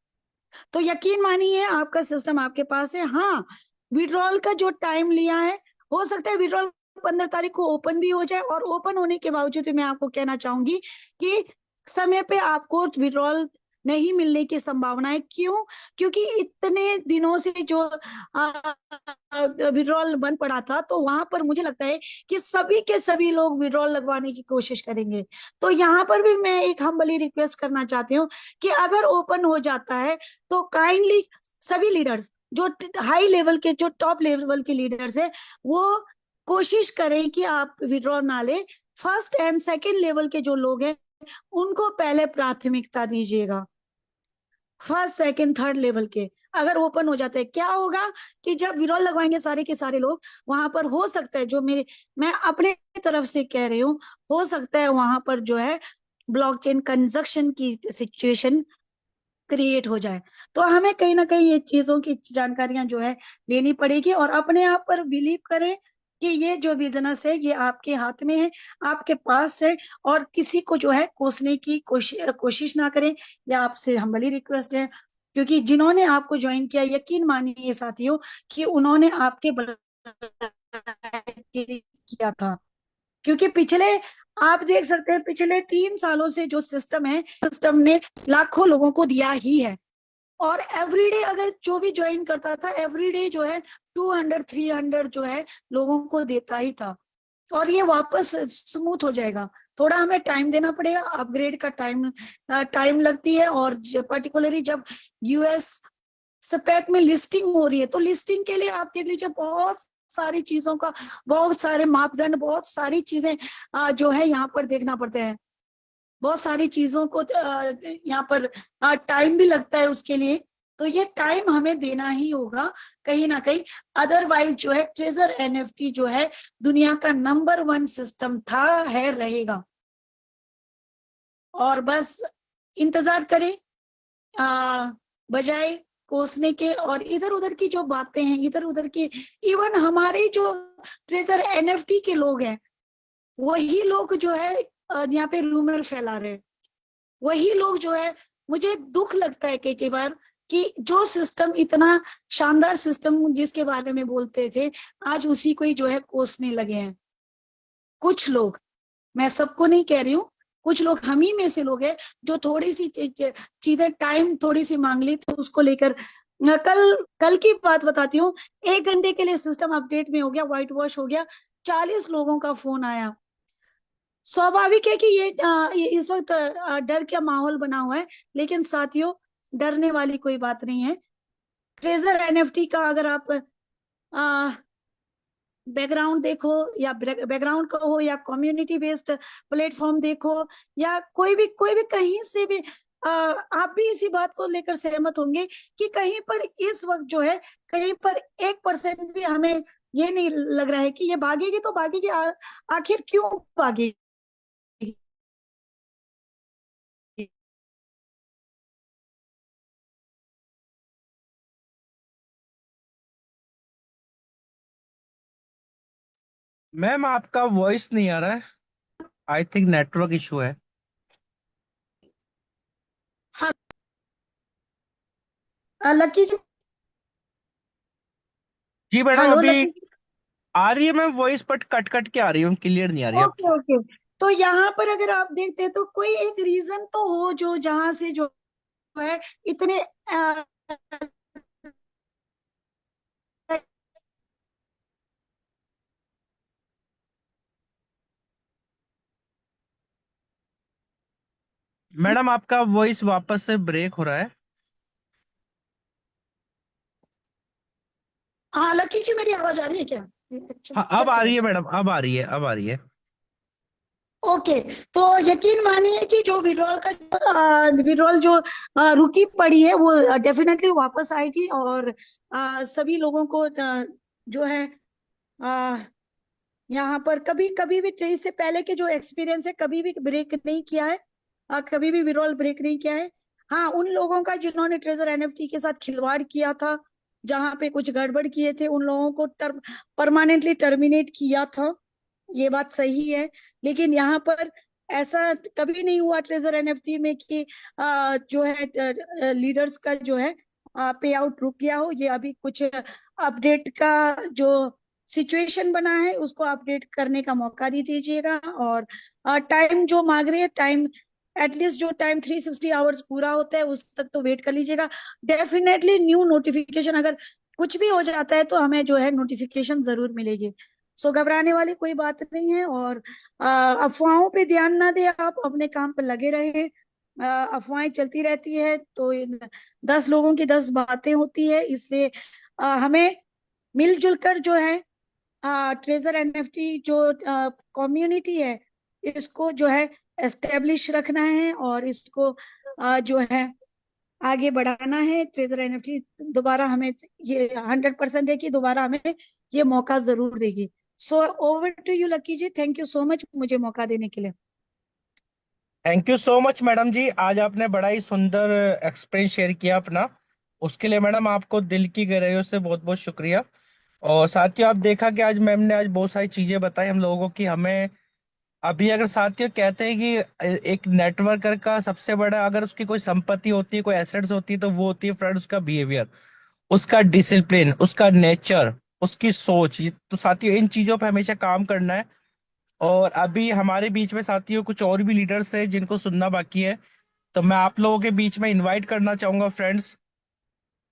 तो यकीन मानिए आपका सिस्टम आपके पास है। हाँ, विड्रॉल का जो टाइम लिया है, हो सकता है विड्रॉल 15 तारीख को ओपन भी हो जाए, और ओपन होने के बावजूद भी मैं आपको कहना चाहूंगी कि समय पे आपको विड्रॉल नहीं मिलने की संभावना है। क्यों? क्योंकि इतने दिनों से जो विड्रॉल बंद पड़ा था, तो वहां पर मुझे लगता है कि सभी के सभी लोग विड्रॉल लगवाने की कोशिश करेंगे। तो यहाँ पर भी मैं एक हम्बली रिक्वेस्ट करना चाहती हूँ कि अगर ओपन हो जाता है, तो काइंडली सभी लीडर्स जो हाई लेवल के, जो टॉप लेवल के लीडर्स है, वो कोशिश करें कि आप विड्रॉ ना ले। फर्स्ट एंड सेकंड लेवल के जो लोग हैं, उनको पहले प्राथमिकता दीजिएगा। फर्स्ट सेकंड थर्ड लेवल के अगर ओपन हो जाते हैं, क्या होगा कि जब विड्रॉल लगवाएंगे सारे के सारे लोग, वहां पर हो सकता है, जो मैं अपने तरफ से कह रही हूँ, हो सकता है वहां पर जो है ब्लॉकचेन कंजक्शन की सिचुएशन क्रिएट हो जाए। तो हमें कहीं ना कहीं ये चीजों की जानकारियां जो है लेनी पड़ेगी, और अपने आप पर बिलीव करें कि ये जो बिजनेस है ये आपके हाथ में है, आपके पास है। और किसी को जो है कोसने की कोशिश ना करें, या आपसे हम्बली रिक्वेस्ट है। क्योंकि जिन्होंने आपको ज्वाइन किया, यकीन मानिए साथियों कि उन्होंने आपके के लिए किया था। क्योंकि पिछले, आप देख सकते हैं पिछले 3 सालों से जो सिस्टम है, सिस्टम ने लाखों लोगों को दिया ही है। और एवरीडे अगर जो भी ज्वाइन करता था, एवरीडे जो है 200 300 जो है लोगों को देता ही था। और ये वापस स्मूथ हो जाएगा। थोड़ा हमें टाइम देना पड़ेगा, अपग्रेड का टाइम लगती है। और पर्टिकुलरली जब यूएस स्पेक में लिस्टिंग हो रही है, तो लिस्टिंग के लिए आप देख लीजिए बहुत सारी चीजों का, बहुत सारे मापदंड, बहुत सारी चीजें जो है यहाँ पर देखना पड़ते हैं। बहुत सारी चीजों को यहाँ पर टाइम भी लगता है उसके लिए। तो ये टाइम हमें देना ही होगा कहीं ना कहीं। अदरवाइज जो है ट्रेजर एनएफटी जो है दुनिया का नंबर 1 सिस्टम था, है, रहेगा। और बस इंतजार करें, बजाय कोसने के और इधर उधर की जो बातें हैं, इधर उधर की। इवन हमारे जो ट्रेजर एनएफटी के लोग हैं, वही लोग जो है यहाँ पे रूमर फैला रहे हैं। वही लोग जो है, मुझे दुख लगता है कई कई बार कि जो सिस्टम, इतना शानदार सिस्टम जिसके बारे में बोलते थे, आज उसी को ही जो है कोसने लगे हैं कुछ लोग। मैं सबको नहीं कह रही हूँ, कुछ लोग हम ही में से लोग हैं जो थोड़ी सी चीजें टाइम थोड़ी सी मांग ली, तो उसको लेकर कल कल की बात बताती हूँ। 1 घंटे के लिए सिस्टम अपडेट में हो गया, व्हाइट वॉश हो गया, 40 लोगों का फोन आया। स्वाभाविक है कि ये इस वक्त डर का माहौल बना हुआ है, लेकिन साथियों डरने वाली कोई बात नहीं है। ट्रेजर एनएफटी का अगर आप बैकग्राउंड देखो, या बैकग्राउंड का हो, या कम्युनिटी बेस्ड प्लेटफॉर्म देखो, या कोई भी कहीं से भी आप भी इसी बात को लेकर सहमत होंगे कि कहीं पर इस वक्त जो है, कहीं पर 1% भी हमें ये नहीं लग रहा है कि ये भागेगी। तो भागेगी, आखिर क्यों भागेगी? मैम आपका वॉइस नहीं आ रहा है। आई थिंक नेटवर्क इशू है। हाँ, लकी जी। जी मैडम, हेलो अभी लकी जी। आ रही है ma'am voice, but cut cut के आ रही है, क्लियर नहीं आ रही ओके आपकी। ओके। तो यहाँ पर अगर आप देखते हैं तो कोई एक रीजन तो हो जो जहां से जो है इतने मैडम आपका वॉइस वापस से ब्रेक हो रहा है। हाँ लकी जी, मेरी आवाज आ रही है क्या? हाँ, अब जस्ट आ अ रही है मिनट। मैडम, अब आ रही है, अब आ रही है। ओके। तो यकीन मानिए कि जो विड्रॉल का विड्रॉल जो रुकी पड़ी है वो डेफिनेटली वापस आएगी, और सभी लोगों को जो है आ, यहाँ पर कभी कभी भी इससे पहले के जो एक्सपीरियंस है, कभी भी ब्रेक नहीं किया है, कभी भी विड्रॉल ब्रेक नहीं किया है। हाँ, उन लोगों का जिन्होंने ट्रेजर एनएफटी के साथ खिलवाड़ किया था, जहां पे कुछ गड़बड़ किए थे, उन लोगों को परमानेंटली टर्मिनेट किया था, ये बात सही है। लेकिन यहाँ पर ऐसा कभी नहीं हुआ ट्रेजर एनएफटी में कि जो है लीडर्स का जो है पे आउट रुक गया हो। ये अभी कुछ अपडेट का जो सिचुएशन बना है उसको अपडेट करने का मौका दी दीजिएगा, और टाइम जो मांग रहे हैं, टाइम एटलीस्ट जो टाइम 360 आवर्स पूरा होता है उस तक तो वेट कर लीजिएगा। डेफिनेटली न्यू नोटिफिकेशन अगर कुछ भी हो जाता है तो हमें जो है नोटिफिकेशन जरूर मिलेगी। सो घबराने वाली कोई बात नहीं है, और अफवाहों पे ध्यान ना दे, आप अपने काम पर लगे रहे। अफवाहें चलती रहती है तो 10 लोगों की 10 बातें होती है, इसलिए हमें मिलजुल कर जो है ट्रेजर एनएफटी जो कम्युनिटी है इसको जो है एस्टेब्लिश रखना है, और इसको जो है आगे बढ़ाना है। ट्रेजर एनएफटी दोबारा हमें ये 100% है कि दोबारा हमें ये मौका जरूर देगी। So over to you lucky ji, thank you so much मुझे मौका देने के लिए। Thank you so much madam ji, आज आपने बड़ा ही सुंदर एक्सपीरियंस शेयर किया अपना। उसके लिए मैडम आपको दिल की गहराइयों से बहुत बहुत शुक्रिया। और साथियों, आप देखा कि आज मैम ने आज बहुत सारी चीजें बताई हम लोगों को कि हमें अभी अगर साथियों कहते हैं कि एक नेटवर्कर का सबसे बड़ा अगर उसकी कोई संपत्ति होती है, कोई एसेट्स होती है, तो वो होती है फ्रेंड उसका बिहेवियर, उसका डिसिप्लिन, उसका नेचर, उसकी सोच। तो साथियों इन चीजों पे हमेशा काम करना है। और अभी हमारे बीच में साथियों कुछ और भी लीडर्स हैं जिनको सुनना बाकी है, तो मैं आप लोगों के बीच में इनवाइट करना चाहूंगा फ्रेंड्स।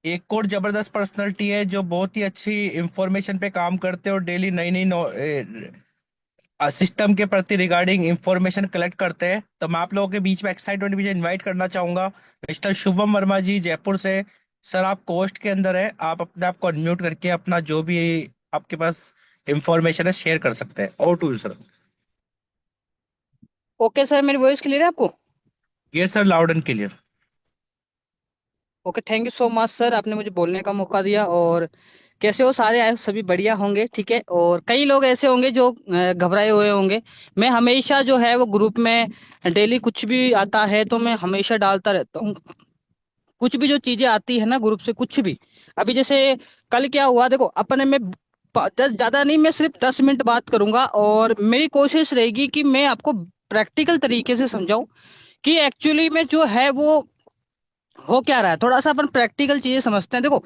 एक और जबरदस्त पर्सनैलिटी है जो बहुत ही अच्छी इंफॉर्मेशन पे काम करते हैं और डेली नई नई सिस्टम के प्रति रिगार्डिंग इंफॉर्मेशन कलेक्ट करते हैं। तो मैं आप लोगों के बीच में एक्साइटमेंट भी इनवाइट करना चाहूंगा मिस्टर शुभम वर्मा जी, जयपुर से। सर आप कोस्ट के अंदर है, आप अपने आप को अनम्यूट करके अपना जो भी आपके पास इंफॉर्मेशन है शेयर कर सकते हैं। Over to you sir. Okay sir, मेरी वॉइस क्लियर है आपको? ये sir, loud and clear. Okay, thank you so much sir, आपने मुझे बोलने का मौका दिया। और कैसे हो सारे? आए सभी बढ़िया होंगे, ठीक है। और कई लोग ऐसे होंगे जो घबराए हुए होंगे। मैं हमेशा जो है वो ग्रुप में डेली कुछ भी आता है तो मैं हमेशा डालता रहता हूँ। कुछ भी जो चीजें आती है ना ग्रुप से, कुछ भी। अभी जैसे कल क्या हुआ देखो, अपने में ज्यादा नहीं, मैं सिर्फ 10 मिनट बात करूंगा, और मेरी कोशिश रहेगी कि मैं आपको प्रैक्टिकल तरीके से समझाऊं कि एक्चुअली में जो है वो हो क्या रहा है। थोड़ा सा अपन प्रैक्टिकल चीजें समझते हैं। देखो,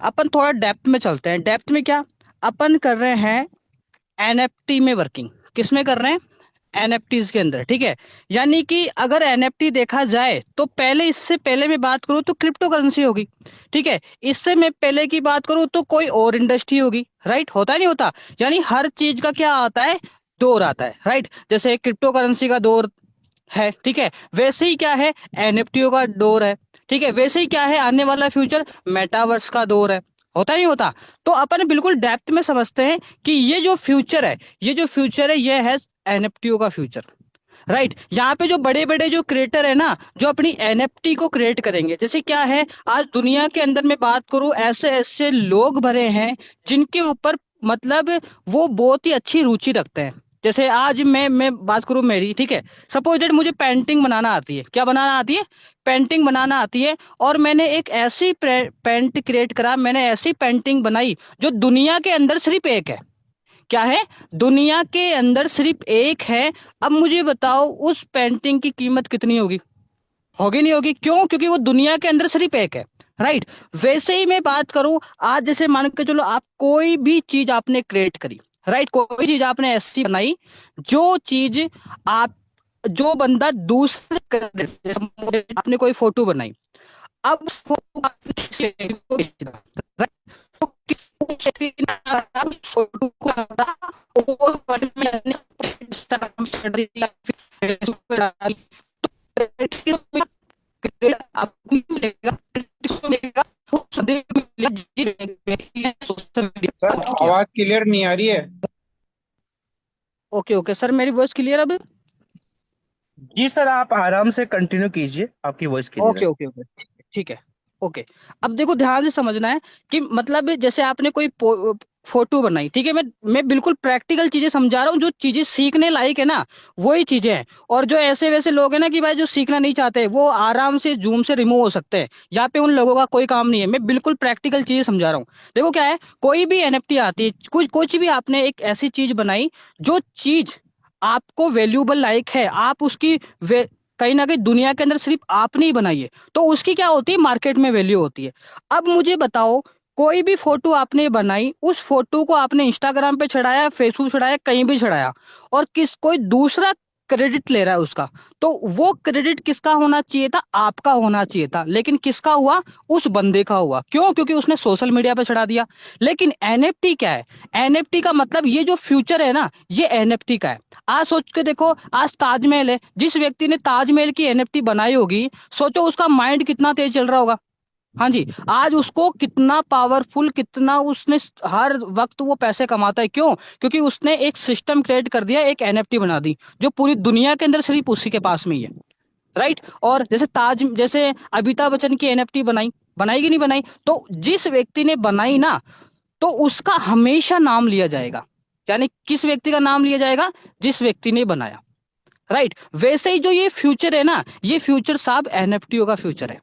अपन थोड़ा डेप्थ में चलते हैं। डेप्थ में क्या अपन कर रहे हैं? एनएफटी में वर्किंग किस में कर रहे हैं? एनएफटीज के अंदर, ठीक है। यानी कि अगर एनएफटी देखा जाए तो पहले, इससे पहले मैं बात करूं तो क्रिप्टो करेंसी होगी, ठीक है। इससे मैं पहले की बात करूं तो कोई और इंडस्ट्री होगी, राइट। होता नहीं होता? यानी हर चीज का क्या आता है? दौर आता है, राइट। जैसे क्रिप्टो करेंसी का दौर है, ठीक है, वैसे ही क्या है, एनएफटीओ का दौर है, ठीक है। वैसे ही क्या है, आने वाला फ्यूचर मेटावर्स का दौर है। होता नहीं होता? तो अपन बिल्कुल डेप्थ में समझते हैं कि ये जो फ्यूचर है, ये जो फ्यूचर है, ये है एनएफटीओ का फ्यूचर, राइट। यहाँ पे जो बड़े बड़े जो क्रिएटर है ना, जो अपनी एनएफटी को क्रिएट करेंगे, जैसे क्या है, आज दुनिया के अंदर मैं बात करूं, ऐसे ऐसे लोग भरे हैं जिनके ऊपर मतलब वो बहुत ही अच्छी रुचि रखते हैं। जैसे आज मैं बात करूं मेरी, ठीक है। सपोज दैट मुझे पेंटिंग बनाना आती है। क्या बनाना आती है? पेंटिंग बनाना आती है। और मैंने एक ऐसी पेंट क्रिएट करा, मैंने ऐसी पेंटिंग बनाई जो दुनिया के अंदर सिर्फ एक है। क्या है, दुनिया के अंदर सिर्फ एक है। अब मुझे बताओ उस पेंटिंग की कीमत कितनी होगी? होगी नहीं होगी? क्यों? क्योंकि वो दुनिया के अंदर सिर्फ एक है, राइट। वैसे ही मैं बात करूं, आज जैसे मान के चलो आप कोई भी चीज आपने क्रिएट करी, राइट, कोई चीज आपने ऐसी बनाई जो चीज आप, जो बंदा दूसरे जैसे आपने कोई फोटो बनाई, अब उस फोटो को आपने किसी व्यक्ति को भेज दिया, right? तो उस व्यक्ति ने उस फोटो को और वर्ड में अपने Instagram पे डाल दिया, फिर Facebook पे डाल दिया, तो आपको मिलेगा, किसको मिलेगा? वो संदेश मिलेगा जिस व्यक्ति ने सोशल मीडिया सर पर किया। आवाज क्लियर नहीं आ रही है। ओके ओके सर, मेरी वॉइस क्लियर अब? जी सर, आप आराम से कंटिन्यू कीजिए, आपकी वॉइस क्लियर ओके है। ओके ओके, ठीक है। ओके, अब देखो ध्यान से समझना है कि मतलब जैसे आपने कोई फोटो बनाई, ठीक है, मैं बिल्कुल प्रैक्टिकल चीजें समझा रहा हूँ, जो चीजें सीखने लायक है ना वही चीजें हैं। और जो ऐसे वैसे लोग हैं ना कि भाई जो सीखना नहीं चाहते, वो आराम से जूम से रिमूव हो सकते हैं, यहाँ पे उन लोगों का कोई काम नहीं है। मैं बिल्कुल प्रैक्टिकल चीजें समझा रहा हूँ। देखो क्या है, कोई भी एनएफटी आती है, कुछ भी आपने एक ऐसी चीज बनाई जो चीज आपको वैल्यूएबल लायक है, आप उसकी कहीं ना कहीं दुनिया के अंदर सिर्फ आपने ही बनाई है, तो उसकी क्या होती है, मार्केट में वैल्यू होती है। अब मुझे बताओ, कोई भी फोटो आपने बनाई, उस फोटो को आपने इंस्टाग्राम पे चढ़ाया, फेसबुक चढ़ाया, कहीं भी चढ़ाया, और कोई दूसरा क्रेडिट ले रहा है उसका, तो वो क्रेडिट किसका होना चाहिए था? आपका होना चाहिए था। लेकिन किसका हुआ? उस बंदे का हुआ। क्यों? क्योंकि उसने सोशल मीडिया पे चढ़ा दिया। लेकिन एनएफटी क्या है? एनएफटी का मतलब ये जो फ्यूचर है ना, ये एनएफटी का है। आज सोच के देखो, आज ताजमहल है, जिस व्यक्ति ने ताजमहल की एनएफटी बनाई होगी, सोचो उसका माइंड कितना तेज चल रहा होगा। हाँ जी, आज उसको कितना पावरफुल, कितना उसने हर वक्त वो पैसे कमाता है। क्यों? क्योंकि उसने एक सिस्टम क्रिएट कर दिया, एक एनएफटी बना दी, जो पूरी दुनिया के अंदर सिर्फ उसी के पास में ही है, राइट। और जैसे अमिताभ बच्चन की एनएफटी बनाई कि नहीं बनाई? तो जिस व्यक्ति ने बनाई ना, तो उसका हमेशा नाम लिया जाएगा। यानी किस व्यक्ति का नाम लिया जाएगा? जिस व्यक्ति ने बनाया, राइट। वैसे ही जो ये फ्यूचर है ना, ये फ्यूचर साहब एनएफटीओ का फ्यूचर है।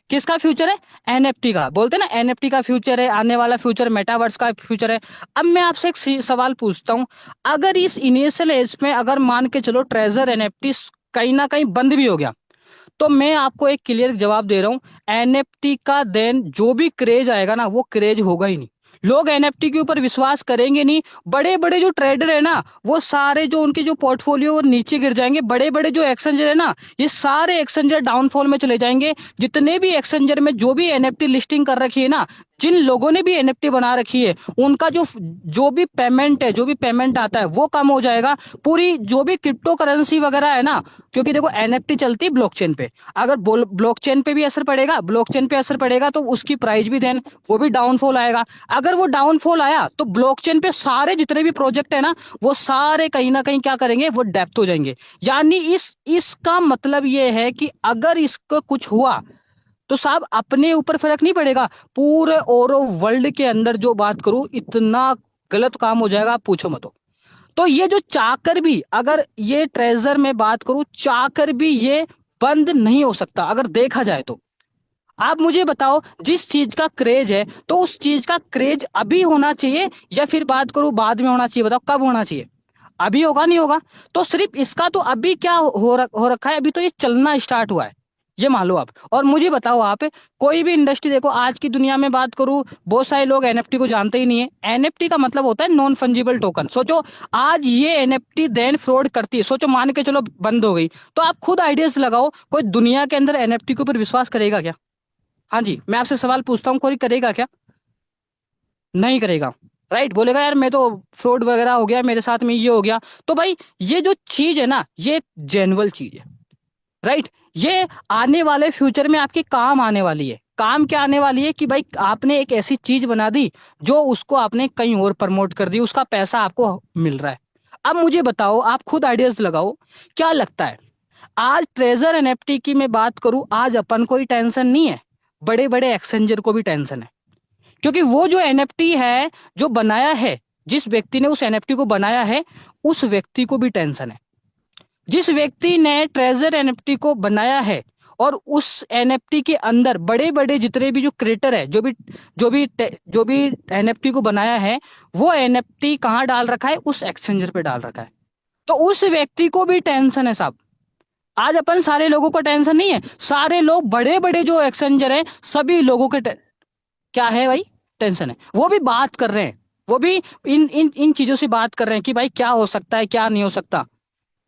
किसका फ्यूचर है? एनएफटी का। बोलते हैं ना, एनएफटी का फ्यूचर है, आने वाला फ्यूचर मेटावर्स का फ्यूचर है। अब मैं आपसे एक सवाल पूछता हूं, अगर इस इनिशियल एज में अगर मान के चलो ट्रेजर एनएफटी कहीं ना कहीं बंद भी हो गया, तो मैं आपको एक क्लियर जवाब दे रहा हूं, एनएफटी का देन जो भी क्रेज आएगा ना, वो क्रेज होगा ही नहीं। लोग एनएफटी के ऊपर विश्वास करेंगे नहीं। बड़े बड़े जो ट्रेडर है ना, वो सारे जो उनके जो पोर्टफोलियो वो नीचे गिर जाएंगे। बड़े बड़े जो एक्सचेंजर है ना, ये सारे एक्सचेंजर डाउनफॉल में चले जाएंगे। जितने भी एक्सचेंजर में जो भी एनएफटी लिस्टिंग कर रखी है ना, जिन लोगों ने भी एनएफटी बना रखी है, उनका जो भी पेमेंट है, जो भी पेमेंट आता है, वो कम हो जाएगा। पूरी जो भी क्रिप्टो करेंसी वगैरह है ना, क्योंकि देखो एनएफटी चलती है ब्लॉकचेन पे, अगर ब्लॉकचेन पे भी असर पड़ेगा, ब्लॉकचेन पे असर पड़ेगा, तो उसकी प्राइस भी देन वो भी डाउनफॉल आएगा। अगर वो डाउनफॉल आया, तो ब्लॉकचेन पे सारे जितने भी प्रोजेक्ट है ना, वो सारे कहीं ना कहीं क्या करेंगे, वो डेप्थ हो जाएंगे। यानी इसका मतलब ये है कि अगर इसको कुछ हुआ, तो साहब अपने ऊपर फर्क नहीं पड़ेगा, पूरे ओरो वर्ल्ड के अंदर जो बात करूं, इतना गलत काम हो जाएगा, आप पूछो मत। तो ये जो चाकर भी, अगर ये ट्रेजर में बात करूं, चाकर भी ये बंद नहीं हो सकता अगर देखा जाए तो। आप मुझे बताओ, जिस चीज का क्रेज है, तो उस चीज का क्रेज अभी होना चाहिए या फिर बात करूं बाद में होना चाहिए? बताओ कब होना चाहिए? अभी होगा? नहीं होगा। तो सिर्फ इसका तो अभी क्या हो रखा है, अभी तो ये चलना स्टार्ट हुआ है, ये मान लो आप। और मुझे बताओ, आप कोई भी इंडस्ट्री देखो, आज की दुनिया में बात करूं, बहुत सारे लोग एनएफटी को जानते ही नहीं है। एनएफटी का मतलब होता है नॉन फंजिबल टोकन। सोचो आज ये एनएफटी देन फ्रॉड करती है, सोचो मान के चलो बंद हो गई, तो आप खुद आइडियाज लगाओ, कोई दुनिया के अंदर एनएफटी के ऊपर विश्वास करेगा क्या? हाँ जी, मैं आपसे सवाल पूछता हूँ, कोई करेगा क्या? नहीं करेगा, राइट। बोलेगा यार मैं तो फ्रॉड वगैरह हो गया, मेरे साथ में ये हो गया। तो भाई ये जो चीज है ना, ये जेन्युइन चीज है, राइट। ये आने वाले फ्यूचर में आपके काम आने वाली है। काम क्या आने वाली है कि भाई आपने एक ऐसी चीज बना दी, जो उसको आपने कहीं और प्रमोट कर दी, उसका पैसा आपको मिल रहा है। अब मुझे बताओ, आप खुद आइडियाज लगाओ, क्या लगता है आज ट्रेजर एनएफटी की मैं बात करूं, आज अपन को ही टेंशन नहीं है, बड़े बड़े एक्सचेंजर को भी टेंशन है। क्योंकि वो जो एनएफटी है जो बनाया है, जिस व्यक्ति ने उस एनएफटी को बनाया है, उस व्यक्ति को भी टेंशन है। जिस व्यक्ति ने ट्रेजर एनएफटी को बनाया है, और उस एनएफटी के अंदर बड़े बड़े जितने भी जो क्रिएटर है, जो भी एनएफटी को बनाया है, वो एनएफटी कहाँ डाल रखा है? उस एक्सचेंजर पे डाल रखा है। तो उस व्यक्ति को भी टेंशन है साहब। आज अपन सारे लोगों को टेंशन नहीं है, सारे लोग बड़े बड़े जो एक्सचेंजर हैं सभी लोगों के क्या है भाई? टेंशन है। वो भी बात कर रहे हैं, वो भी इन इन इन चीजों से बात कर रहे हैं कि भाई क्या हो सकता है, क्या नहीं हो सकता।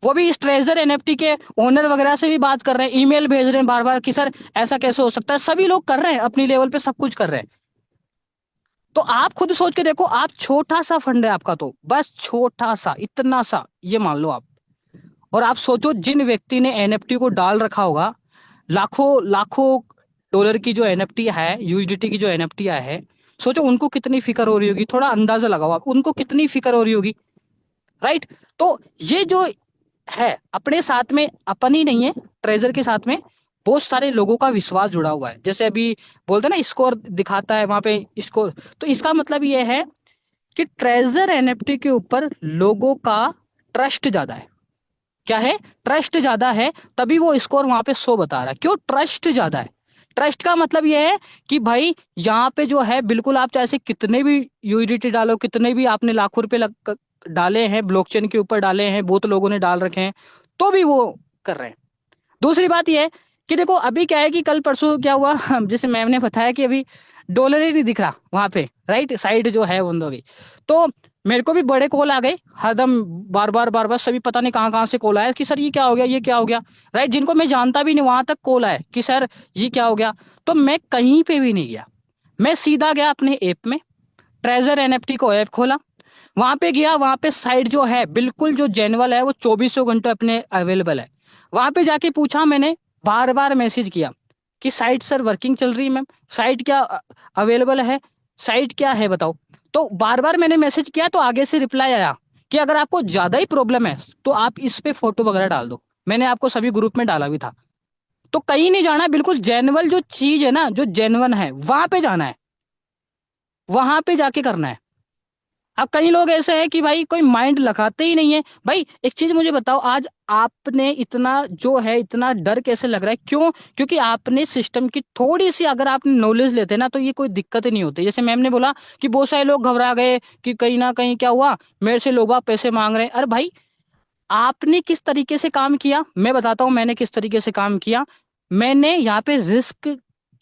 वो भी इस ट्रेजर एनएफटी के ओनर वगैरह से भी बात कर रहे हैं, ईमेल भेज रहे हैं बार बार कि सर ऐसा कैसे हो सकता है। सभी लोग कर रहे हैं, अपनी लेवल पे सब कुछ कर रहे हैं। तो आप खुद सोच के देखो, आप छोटा सा फंड है आपका, तो बस छोटा सा, इतना सा ये मान लो आप। और आप सोचो जिन व्यक्ति ने एनएफटी को डाल रखा होगा, लाखों लाखों डॉलर की जो एनएफटी है, यूएसडीटी की जो एनएफटी है, सोचो उनको कितनी फिक्र हो रही होगी। थोड़ा अंदाजा लगाओ आप, उनको कितनी फिक्र हो रही होगी, राइट। तो ये जो है अपने साथ में, अपन ही नहीं है, ट्रेजर के साथ में बहुत सारे लोगों का विश्वास जुड़ा हुआ है। जैसे अभी बोलते हैं ना, स्कोर दिखाता है वहां पे स्कोर, तो इसका मतलब ये है कि ट्रेजर एनएफटी के ऊपर लोगों का ट्रस्ट ज्यादा है। क्या है? ट्रस्ट ज्यादा है, तभी वो स्कोर वहां पे 100 बता रहा है। क्यों? ट्रस्ट ज्यादा है। ट्रस्ट का मतलब ये है कि भाई यहाँ पे जो है बिल्कुल, आप चाहे कितने भी यूएसडीटी डालो, कितने भी आपने लाखों रुपए डाले हैं ब्लॉकचेन के ऊपर, डाले हैं बहुत लोगों ने डाल रखे हैं, तो भी वो कर रहे हैं। दूसरी बात यह है कि देखो अभी क्या है कि कल परसों क्या हुआ, जैसे मैम ने बताया कि अभी डॉलर ही नहीं दिख रहा वहां पे, राइट साइड जो है बंदों की। तो मेरे को भी बड़े कॉल आ गए हरदम, बार बार सभी पता नहीं कहाँ कहाँ से कॉल आया कि सर ये क्या हो गया, ये क्या हो गया, राइट। जिनको मैं जानता भी नहीं वहां तक कॉल आया कि सर ये क्या हो गया। तो मैं कहीं पे भी नहीं गया, मैं सीधा गया अपने ऐप में, ट्रेजर एनएफटी को ऐप खोला, वहां पे गया, वहां पे साइट जो है बिल्कुल जो जेन्युइन है, वो 24 घंटे अपने अवेलेबल है। वहां पे जाके पूछा मैंने, बार बार मैसेज किया कि साइट सर वर्किंग चल रही है मैम, साइट क्या अवेलेबल है, साइट क्या है बताओ। तो बार बार मैंने मैसेज किया, तो आगे से रिप्लाई आया कि अगर आपको ज्यादा ही प्रॉब्लम है तो आप इस पे फोटो वगैरह डाल दो। मैंने आपको सभी ग्रुप में डाला भी था। तो कहीं नहीं जाना, बिल्कुल जेन्युइन जो चीज है ना, जो जेन्युइन है वहां पे जाना है, वहां पे जाके करना है। अब कई लोग ऐसे हैं कि भाई कोई माइंड लगाते ही नहीं है। भाई एक चीज मुझे बताओ, आज आपने इतना जो है इतना डर कैसे लग रहा है? क्यों? क्योंकि आपने सिस्टम की थोड़ी सी अगर आप नॉलेज लेते ना, तो ये कोई दिक्कत ही नहीं होती। जैसे मैम ने बोला कि बहुत सारे लोग घबरा गए कि कहीं ना कहीं क्या हुआ, मेरे से लोग पैसे मांग रहे हैं। अरे भाई आपने किस तरीके से काम किया, मैं बताता हूं मैंने किस तरीके से काम किया। मैंने यहाँ पे रिस्क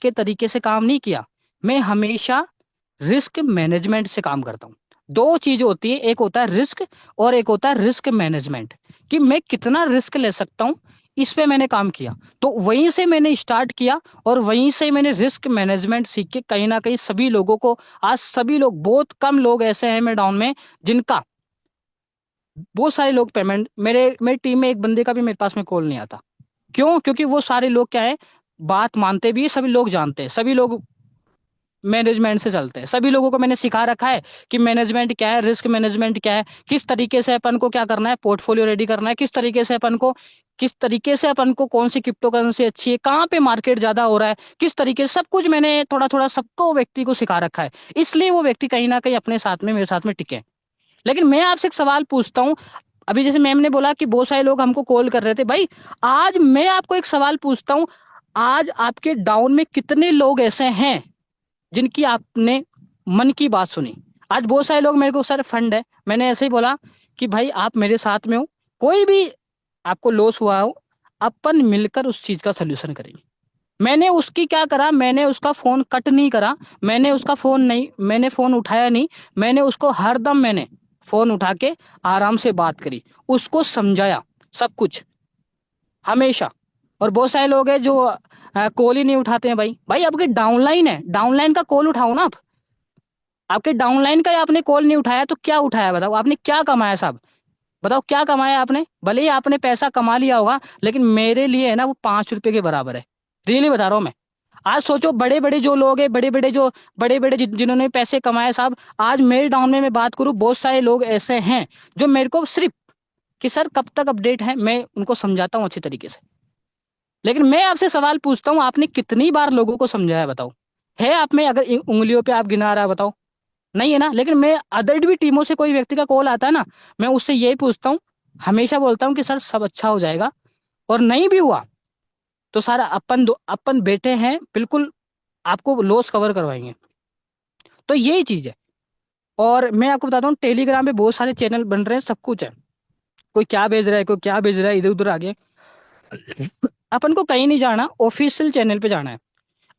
के तरीके से काम नहीं किया, मैं हमेशा रिस्क मैनेजमेंट से काम करता हूँ। दो चीज होती है, एक होता है रिस्क और एक होता है रिस्क मैनेजमेंट, कि मैं कितना रिस्क ले सकता हूँ, इस पे मैंने काम किया। तो वहीं से मैंने स्टार्ट किया और वहीं से मैंने रिस्क मैनेजमेंट सीख के कहीं ना कहीं सभी लोगों को, आज सभी लोग, बहुत कम लोग ऐसे हैं मेरे डाउन में जिनका, बहुत सारे लोग पेमेंट, मेरी टीम में एक बंदे का भी मेरे पास में कॉल नहीं आता। क्यों? क्योंकि वो सारे लोग क्या है, बात मानते भी है, सभी लोग जानते हैं, सभी लोग मैनेजमेंट से चलते हैं। सभी लोगों को मैंने सिखा रखा है कि मैनेजमेंट क्या है, रिस्क मैनेजमेंट क्या है, किस तरीके से अपन को क्या करना है, पोर्टफोलियो रेडी करना है, किस तरीके से अपन को कौन सी क्रिप्टो करेंसी अच्छी है, कहाँ पे मार्केट ज्यादा हो रहा है, किस तरीके से, सब कुछ मैंने थोड़ा थोड़ा सबको व्यक्ति को सिखा रखा है। इसलिए वो व्यक्ति कहीं ना कहीं अपने साथ में, मेरे साथ में टिके। लेकिन मैं आपसे एक सवाल पूछता हूँ, अभी जैसे मैम ने बोला कि बहुत सारे लोग हमको कॉल कर रहे थे, भाई आज मैं आपको एक सवाल पूछता हूँ, आज आपके डाउन में कितने लोग ऐसे हैं जिनकी आपने मन की बात सुनी? आज बहुत सारे लोग मेरे को, सर फंड है, मैंने ऐसे ही बोला कि भाई आप मेरे साथ में हो, कोई भी आपको लॉस हुआ हो, अपन मिलकर उस चीज का सोल्यूशन करेंगे। मैंने उसकी क्या करा, मैंने उसका फोन कट नहीं करा, मैंने फोन उठाया नहीं, मैंने उसको हरदम मैंने फोन उठा के आराम से बात करी, उसको समझाया सब कुछ, हमेशा। और बहुत सारे लोग हैं जो कॉल ही नहीं उठाते हैं। भाई भाई आपकी डाउनलाइन है, डाउनलाइन का कॉल उठाओ ना आप। आपके डाउनलाइन का आपने कॉल नहीं उठाया तो क्या उठाया बताओ? आपने क्या कमाया साहब? बताओ क्या कमाया आपने? भले ही आपने पैसा कमा लिया होगा, लेकिन मेरे लिए है ना वो 5 रुपए के बराबर है। रियली बता रहा हूँ मैं। आज सोचो बड़े बड़े जो लोग हैं, बड़े बड़े जिन्होंने पैसे कमाए साहब, आज मेरे डाउन में मैं बात करूं, बहुत सारे लोग ऐसे हैं जो मेरे को सिर्फ कि सर कब तक अपडेट है, मैं उनको समझाता हूँ अच्छी तरीके से। लेकिन मैं आपसे सवाल पूछता हूँ, आपने कितनी बार लोगों को समझाया बताओ? है आप में अगर उंगलियों पे आप गिना रहा है बताओ? नहीं है ना। लेकिन मैं अदर भी टीमों से कोई व्यक्ति का कॉल आता है ना, मैं उससे यही पूछता हूँ, हमेशा बोलता हूँ कि सर सब अच्छा हो जाएगा, और नहीं भी हुआ तो सारा अपन बैठे हैं, बिल्कुल आपको लॉस कवर करवाएंगे। तो यही चीज है। और मैं आपको बताता हूँ, टेलीग्राम पे बहुत सारे चैनल बन रहे हैं, सब कुछ है, कोई क्या भेज रहा है, कोई क्या भेज रहा है, इधर उधर आ गया। अपन को कहीं नहीं जाना, ऑफिशियल चैनल पे जाना है।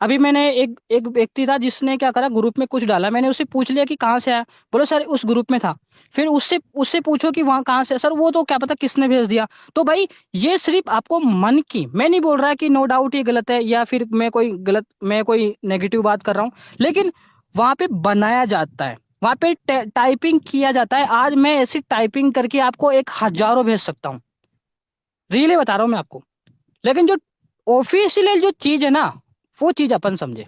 अभी मैंने एक एक व्यक्ति था जिसने क्या करा, ग्रुप में कुछ डाला, मैंने उससे पूछ लिया कि कहाँ से आया, बोलो सर उस ग्रुप में था। फिर उससे उससे पूछो कि वहां कहाँ से, सर वो तो क्या पता किसने भेज दिया। तो भाई ये सिर्फ आपको मन की, मैं नहीं बोल रहा कि नो डाउट ये गलत है या फिर मैं कोई नेगेटिव बात कर रहा हूँ, लेकिन वहां पे बनाया जाता है, वहां पे टाइपिंग किया जाता है। आज मैं ऐसी टाइपिंग करके आपको 1,000 भेज सकता हूँ, रियली बता रहा हूँ मैं आपको। लेकिन जो ऑफिशियल जो चीज है ना, वो चीज अपन समझे,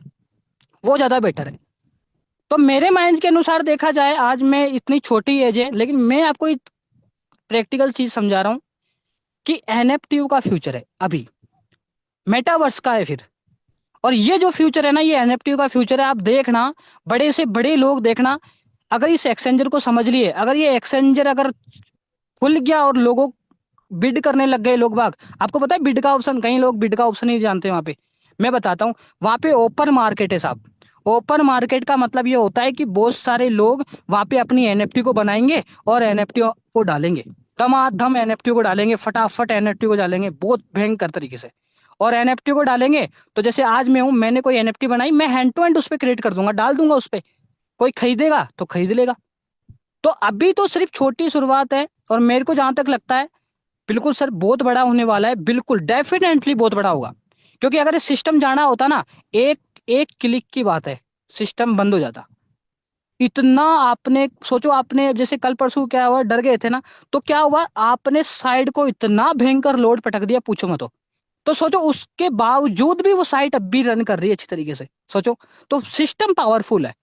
वो ज्यादा बेटर है। तो मेरे माइंड के अनुसार देखा जाए, आज मैं इतनी छोटी एज है लेकिन मैं आपको एक प्रैक्टिकल चीज समझा रहा हूँ कि एनएफटी का फ्यूचर है अभी, मेटावर्स का है फिर। और ये जो फ्यूचर है ना, ये एनएफटी का फ्यूचर है। आप देखना, बड़े से बड़े लोग देखना, अगर इस एक्सचेंजर को समझ लिए, अगर ये एक्सचेंजर अगर खुल गया और लोगों बिड करने लग गए लोग बाग, आपको पता है बिड का ऑप्शन, कई लोग बिड का ऑप्शन नहीं जानते वहां पे, मैं बताता हूँ। वहां पे ओपन मार्केट है साहब। ओपन मार्केट का मतलब ये होता है कि बहुत सारे लोग वहां पे अपनी एनएफटी को बनाएंगे और एनएफटी को डालेंगे, धमाधम एनएफटी को डालेंगे, फटाफट एनएफटी को डालेंगे बहुत भयंकर तरीके से। और एनएफटी को डालेंगे तो जैसे आज मैं हूं, मैंने कोई एनएफटी बनाई, मैं हैंड टू हैंड उस पर क्रिएट कर दूंगा, डाल दूंगा उस पर, कोई खरीदेगा तो खरीद लेगा। तो अभी तो सिर्फ छोटी शुरुआत है, और मेरे को जहां तक लगता है बिल्कुल सर बहुत बड़ा होने वाला है, बिल्कुल डेफिनेटली बहुत बड़ा होगा। क्योंकि अगर ये सिस्टम जाना होता ना, एक एक क्लिक की बात है, सिस्टम बंद हो जाता। इतना आपने सोचो, आपने जैसे कल परसों क्या हुआ, डर गए थे ना, तो क्या हुआ, आपने साइड को इतना भयंकर लोड पटक दिया, पूछो मत। तो सोचो उसके बावजूद भी वो साइट अब भी रन कर रही है अच्छी तरीके से, सोचो। तो सिस्टम पावरफुल है।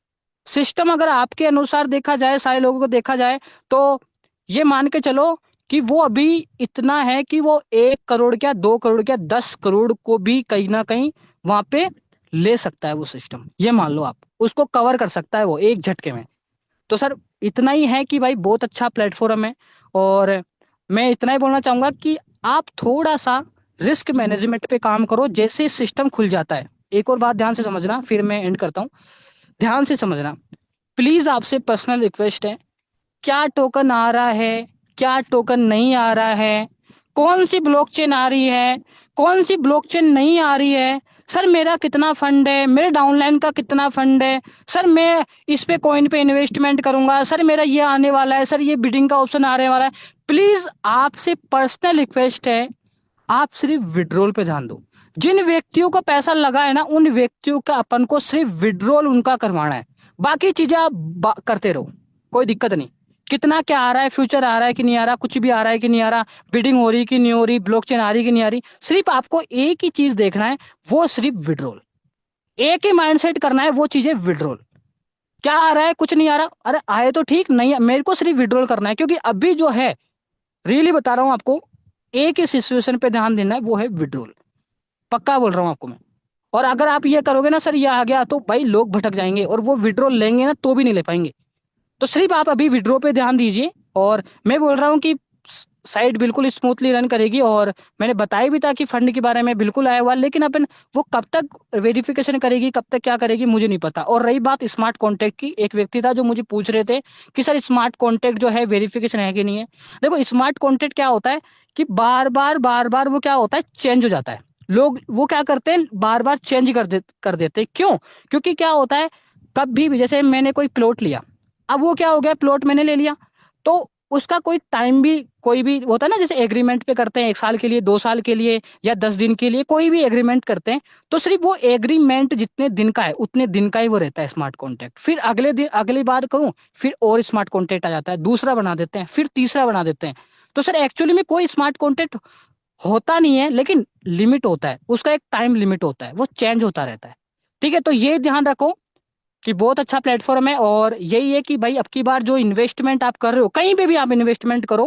सिस्टम अगर आपके अनुसार देखा जाए, सारे लोगों को देखा जाए, तो ये मान के चलो कि वो अभी इतना है कि वो 1 करोड़ क्या, 2 करोड़ क्या, 10 करोड़ को भी कहीं ना कहीं वहां पे ले सकता है वो सिस्टम, ये मान लो आप, उसको कवर कर सकता है वो एक झटके में। तो सर इतना ही है कि भाई बहुत अच्छा प्लेटफॉर्म है। और मैं इतना ही बोलना चाहूंगा कि आप थोड़ा सा रिस्क मैनेजमेंट पे काम करो जैसे सिस्टम खुल जाता है। एक और बात ध्यान से समझना, फिर मैं एंड करता हूँ, ध्यान से समझना, प्लीज आपसे पर्सनल रिक्वेस्ट है, क्या टोकन आ रहा है, क्या टोकन नहीं आ रहा है, कौन सी ब्लॉकचेन आ रही है, कौन सी ब्लॉकचेन नहीं आ रही है, सर मेरा कितना फंड है, मेरे डाउनलाइन का कितना फंड है, सर मैं इस पे कॉइन पे इन्वेस्टमेंट करूंगा, सर मेरा ये आने वाला है, सर ये बिडिंग का ऑप्शन आने वाला है। प्लीज आपसे पर्सनल रिक्वेस्ट है, आप सिर्फ विड्रॉल पे ध्यान दो। जिन व्यक्तियों को पैसा लगा है ना, उन व्यक्तियों का अपन को सिर्फ विड्रॉल उनका करवाना है, बाकी चीजें आप करते रहो, कोई दिक्कत नहीं। कितना क्या आ रहा है, फ्यूचर आ रहा है कि नहीं आ रहा, कुछ भी आ रहा है कि नहीं आ रहा, बिडिंग हो रही कि नहीं हो रही, ब्लॉकचेन आ रही कि नहीं आ रही, सिर्फ आपको एक ही चीज देखना है, वो सिर्फ विड्रॉल। एक ही माइंडसेट करना है, वो चीजें विड्रॉल। क्या आ रहा है, कुछ नहीं आ रहा, अरे आए तो ठीक, नहीं मेरे को सिर्फ विड्रॉल करना है। क्योंकि अभी जो है, रियली बता रहा हूं आपको, एक ही सिचुएशन पे ध्यान देना है, वो है विड्रॉल। पक्का बोल रहा हूँ आपको मैं। और अगर आप ये करोगे ना, सर ये आ गया, तो भाई लोग भटक जाएंगे और वो विड्रॉल लेंगे ना तो भी नहीं ले पाएंगे। तो सिर्फ आप अभी विड्रॉ पे ध्यान दीजिए। और मैं बोल रहा हूँ कि साइट बिल्कुल स्मूथली रन करेगी, और मैंने बताया भी था कि फंड के बारे में बिल्कुल आया हुआ, लेकिन अपन वो कब तक वेरिफिकेशन करेगी, कब तक क्या करेगी, मुझे नहीं पता। और रही बात स्मार्ट कॉन्ट्रैक्ट की, एक व्यक्ति था जो मुझे पूछ रहे थे कि सर स्मार्ट कॉन्ट्रैक्ट जो है वेरिफिकेशन है कि नहीं है। देखो स्मार्ट कॉन्ट्रैक्ट क्या होता है कि बार बार वो क्या होता है, चेंज हो जाता है। लोग वो क्या करते हैं, बार बार चेंज कर देते हैं। क्यों? क्योंकि क्या होता है, कभी भी जैसे मैंने कोई प्लॉट लिया, अब वो क्या हो गया, प्लॉट मैंने ले लिया, तो उसका कोई टाइम भी, कोई भी होता है ना, जैसे एग्रीमेंट पे करते हैं 1 साल के लिए, 2 साल के लिए, या 10 दिन के लिए, कोई भी एग्रीमेंट करते हैं, तो सिर्फ वो एग्रीमेंट जितने दिन का है उतने दिन का ही वो रहता है स्मार्ट कॉन्ट्रैक्ट। फिर अगले दिन अगली बार करूं, फिर और स्मार्ट कॉन्ट्रैक्ट आ जाता है, दूसरा बना देते हैं, फिर तीसरा बना देते हैं। तो सर एक्चुअली में कोई स्मार्ट कॉन्ट्रैक्ट होता नहीं है, लेकिन लिमिट होता है, उसका एक टाइम लिमिट होता है, वो चेंज होता रहता है। ठीक है, तो ये ध्यान रखो कि बहुत अच्छा प्लेटफॉर्म है। और यही है कि भाई अब की बार जो इन्वेस्टमेंट आप कर रहे हो, कहीं पे भी आप इन्वेस्टमेंट करो,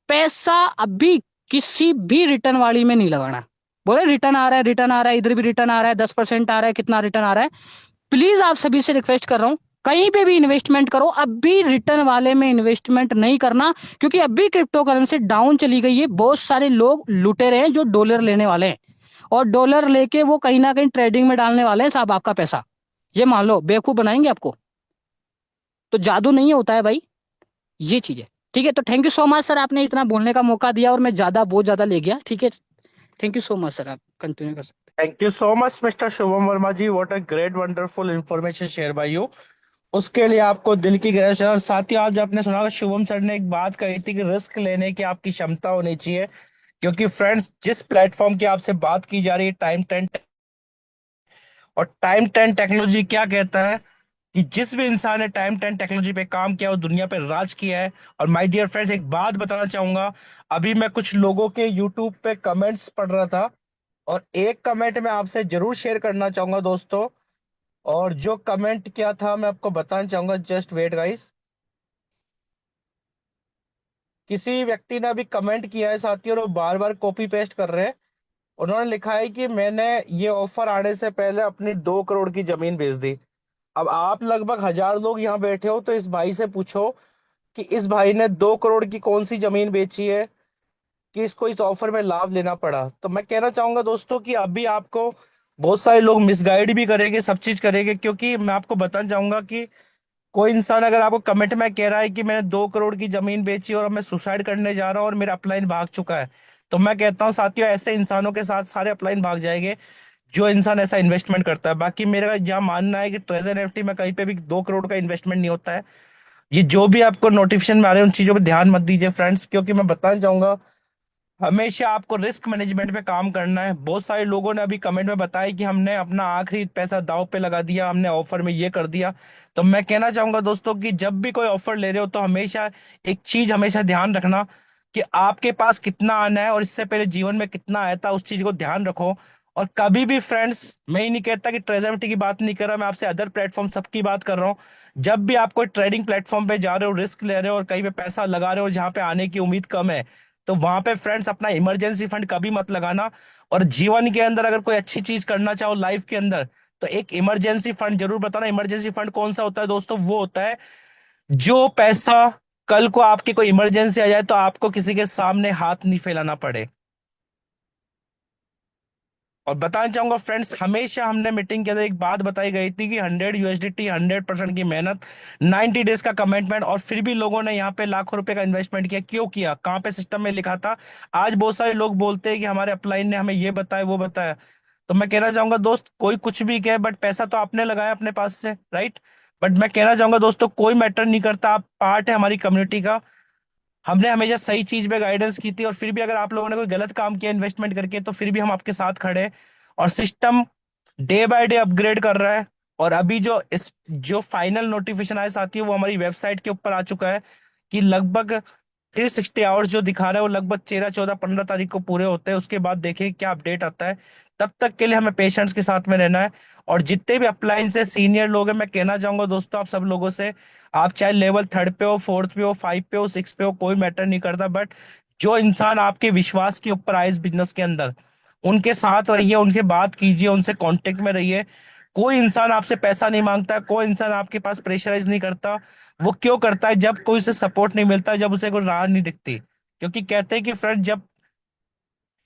पैसा अभी किसी भी रिटर्न वाली में नहीं लगाना। बोले रिटर्न आ रहा है, रिटर्न आ रहा है, इधर भी रिटर्न आ रहा है, 10% आ रहा है, कितना रिटर्न आ रहा है, प्लीज आप सभी से रिक्वेस्ट कर रहा हूं, कहीं पे भी इन्वेस्टमेंट करो, अभी रिटर्न वाले में इन्वेस्टमेंट नहीं करना। क्योंकि अभी क्रिप्टो करेंसी डाउन चली गई है, बहुत सारे लोग लुटे रहे हैं जो डॉलर लेने वाले हैं, और डॉलर लेके वो कहीं ना कहीं ट्रेडिंग में डालने वाले हैं साहब आपका पैसा। ये मान लो बेवकूफ बनाएंगे आपको। तो जादू नहीं होता है भाई, ये चीज है। ठीक है, तो thank you so much sir, आपने इतना बोलने का मौका दिया और मैं ज्यादा बहुत ज्यादा ले गया। ठीक है, thank you so much sir, आप कंटिन्यू कर सकते thank you so much mister Shubham Verma ji, what a great wonderful information share by you. उसके लिए आपको दिल की गहराई से, और साथ ही आप जो आपने सुना होगा, शुभम सर ने एक बात कही थी कि रिस्क लेने की आपकी क्षमता होनी चाहिए। क्योंकि फ्रेंड्स, जिस प्लेटफॉर्म की आपसे बात की जा रही है, टाइम 10, और टाइम 10 टेक्नोलॉजी क्या कहता है कि जिस भी इंसान ने टाइम 10 टेक्नोलॉजी पे काम किया वो दुनिया पे राज किया है। और माय डियर फ्रेंड्स, एक बात बताना चाहूंगा। अभी मैं कुछ लोगों के यूट्यूब पे कमेंट्स पढ़ रहा था, और एक कमेंट मैं आपसे जरूर शेयर करना चाहूंगा दोस्तों। और जो कमेंट क्या था मैं आपको बताना चाहूंगा, जस्ट वेट गाइस। किसी व्यक्ति ने अभी कमेंट किया है साथियों, और वो बार बार कॉपी पेस्ट कर रहे हैं। उन्होंने लिखा है कि मैंने ये ऑफर आने से पहले अपनी 2 करोड़ की जमीन बेच दी। अब आप लगभग 1,000 लोग यहाँ बैठे हो, तो इस भाई से पूछो कि इस भाई ने 2 करोड़ की कौन सी जमीन बेची है कि इसको इस ऑफर में लाभ लेना पड़ा। तो मैं कहना चाहूंगा दोस्तों कि अभी आपको बहुत सारे लोग मिसगाइड भी करेंगे, सब चीज करेंगे। क्योंकि मैं आपको बताना चाहूंगा कि कोई इंसान अगर आपको कमेंट में कह रहा है कि मैंने 2 करोड़ की जमीन बेची और अब मैं सुसाइड करने जा रहा हूँ और मेरा अपलाइन भाग चुका है, तो मैं कहता हूँ साथियों, ऐसे इंसानों के साथ सारे अपलाइन भाग जाएंगे जो इंसान ऐसा इन्वेस्टमेंट करता है। बाकी मेरा यह मानना है कि ट्रेजर एनएफटी में कहीं पे भी 2 करोड़ का इन्वेस्टमेंट नहीं होता है। ये जो भी आपको नोटिफिकेशन में आ रहे हैं उन चीजों पे ध्यान मत दीजिए फ्रेंड्स, क्योंकि मैं बताना चाहूंगा हमेशा आपको रिस्क मैनेजमेंट पे काम करना है। बहुत सारे लोगों ने अभी कमेंट में बताया कि हमने अपना आखिरी पैसा दांव पे लगा दिया, हमने ऑफर में ये कर दिया। तो मैं कहना चाहूंगा दोस्तों कि जब भी कोई ऑफर ले रहे हो तो हमेशा एक चीज हमेशा ध्यान रखना कि आपके पास कितना आना है और इससे पहले जीवन में कितना आया था, उस चीज को ध्यान रखो। और कभी भी फ्रेंड्स, मैं ही नहीं कहता कि ट्रेजरिटी की बात नहीं कर रहा, मैं आपसे अदर प्लेटफॉर्म सबकी बात कर रहा हूँ। जब भी आप कोई ट्रेडिंग प्लेटफॉर्म पे जा रहे हो, रिस्क ले रहे हो और कहीं पे पैसा लगा रहे हो जहां पे आने की उम्मीद कम है, तो वहां पे फ्रेंड्स अपना इमरजेंसी फंड कभी मत लगाना। और जीवन के अंदर अगर कोई अच्छी चीज करना चाहो लाइफ के अंदर, तो एक इमरजेंसी फंड जरूर बताना। इमरजेंसी फंड कौन सा होता है दोस्तों? वो होता है जो पैसा कल को आपकी कोई इमरजेंसी आ जाए तो आपको किसी के सामने हाथ नहीं फैलाना पड़े। और बताना चाहूंगा फ्रेंड्स, हमेशा हमने मीटिंग के अंदर एक बात बताई गई थी कि 100 USDT, 100% की मेहनत, 90 डेज का कमिटमेंट, और फिर भी लोगों ने यहाँ पे लाखों रुपए का इन्वेस्टमेंट किया। क्यों किया? कहाँ पे सिस्टम में लिखा था? आज बहुत सारे लोग बोलते हैं कि हमारे अपलाइन ने हमें ये बताया वो बताया। तो मैं कहना चाहूंगा दोस्त, कोई कुछ भी कहे बट पैसा तो आपने लगाया अपने पास से, राइट? बट मैं कहना चाहूंगा दोस्तों, कोई मैटर नहीं करता, आप पार्ट है हमारी कम्युनिटी का। हमने हमेशा सही चीज पे गाइडेंस की थी, और फिर भी अगर आप लोगों ने कोई गलत काम किया इन्वेस्टमेंट करके, तो फिर भी हम आपके साथ खड़े हैं। और system day by day upgrade कर रहा है। और अभी जो फाइनल नोटिफिकेशन आया साथी, वो हमारी वेबसाइट के ऊपर आ चुका है कि लगभग 360 आवर्स जो दिखा रहा है वो लगभग 13, 14, 15 तारीख को पूरे होते हैं। उसके बाद देखें क्या अपडेट आता है। तब तक के लिए हमें पेशेंट्स के साथ में रहना है। और जितने भी अप्लायंस से सीनियर लोग हैं, मैं कहना चाहूंगा दोस्तों आप सब लोगों से, आप चाहे लेवल 3rd पे हो, 4th पे हो, 5 पे हो, 6 पे हो, कोई मैटर नहीं करता। बट जो इंसान आपके विश्वास के ऊपर आए इस बिजनेस के अंदर, उनके साथ रहिए, उनके बात कीजिए, उनसे कांटेक्ट में रहिए। कोई इंसान आपसे पैसा नहीं मांगता, कोई इंसान आपके पास प्रेशराइज नहीं करता। वो क्यों करता है? जब कोई उसे सपोर्ट नहीं मिलता, जब उसे कोई राह नहीं दिखती। क्योंकि कहते हैं कि फ्रेंड, जब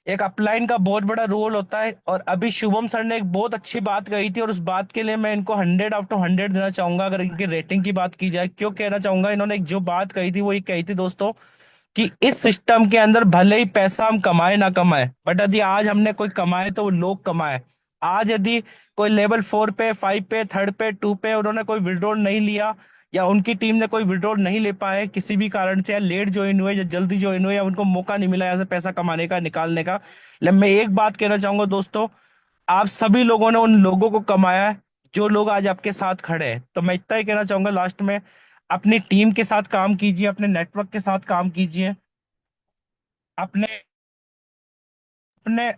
एक अपलाइन का बहुत बड़ा रोल होता है। और अभी शुभम सर ने एक बहुत अच्छी बात कही थी, और उस बात के लिए मैं इनको 100/100 देना चाहूंगा अगर इनकी रेटिंग की बात की जाए। क्यों कहना चाहूंगा? इन्होंने एक जो बात कही थी वो ये कही थी दोस्तों कि इस सिस्टम के अंदर भले ही पैसा हम कमाए ना कमाए, बट यदि आज हमने कोई कमाए तो वो लोग कमाए। आज यदि कोई लेवल 4 पे, 5 पे, 3rd पे, 2 पे उन्होंने कोई विड्रॉल नहीं लिया, या उनकी टीम ने कोई विड्रॉल नहीं ले पाए किसी भी कारण से, या लेट ज्वाइन हुए या जल्दी ज्वाइन हुए, या उनको मौका नहीं मिला ऐसे पैसा कमाने का, निकालने का, लेकिन मैं एक बात कहना चाहूंगा दोस्तों, आप सभी लोगों ने उन लोगों को कमाया है जो लोग आज आपके साथ खड़े हैं। तो मैं इतना ही कहना चाहूंगा लास्ट में, अपनी टीम के साथ काम कीजिए, अपने नेटवर्क के साथ काम कीजिए, अपने अपने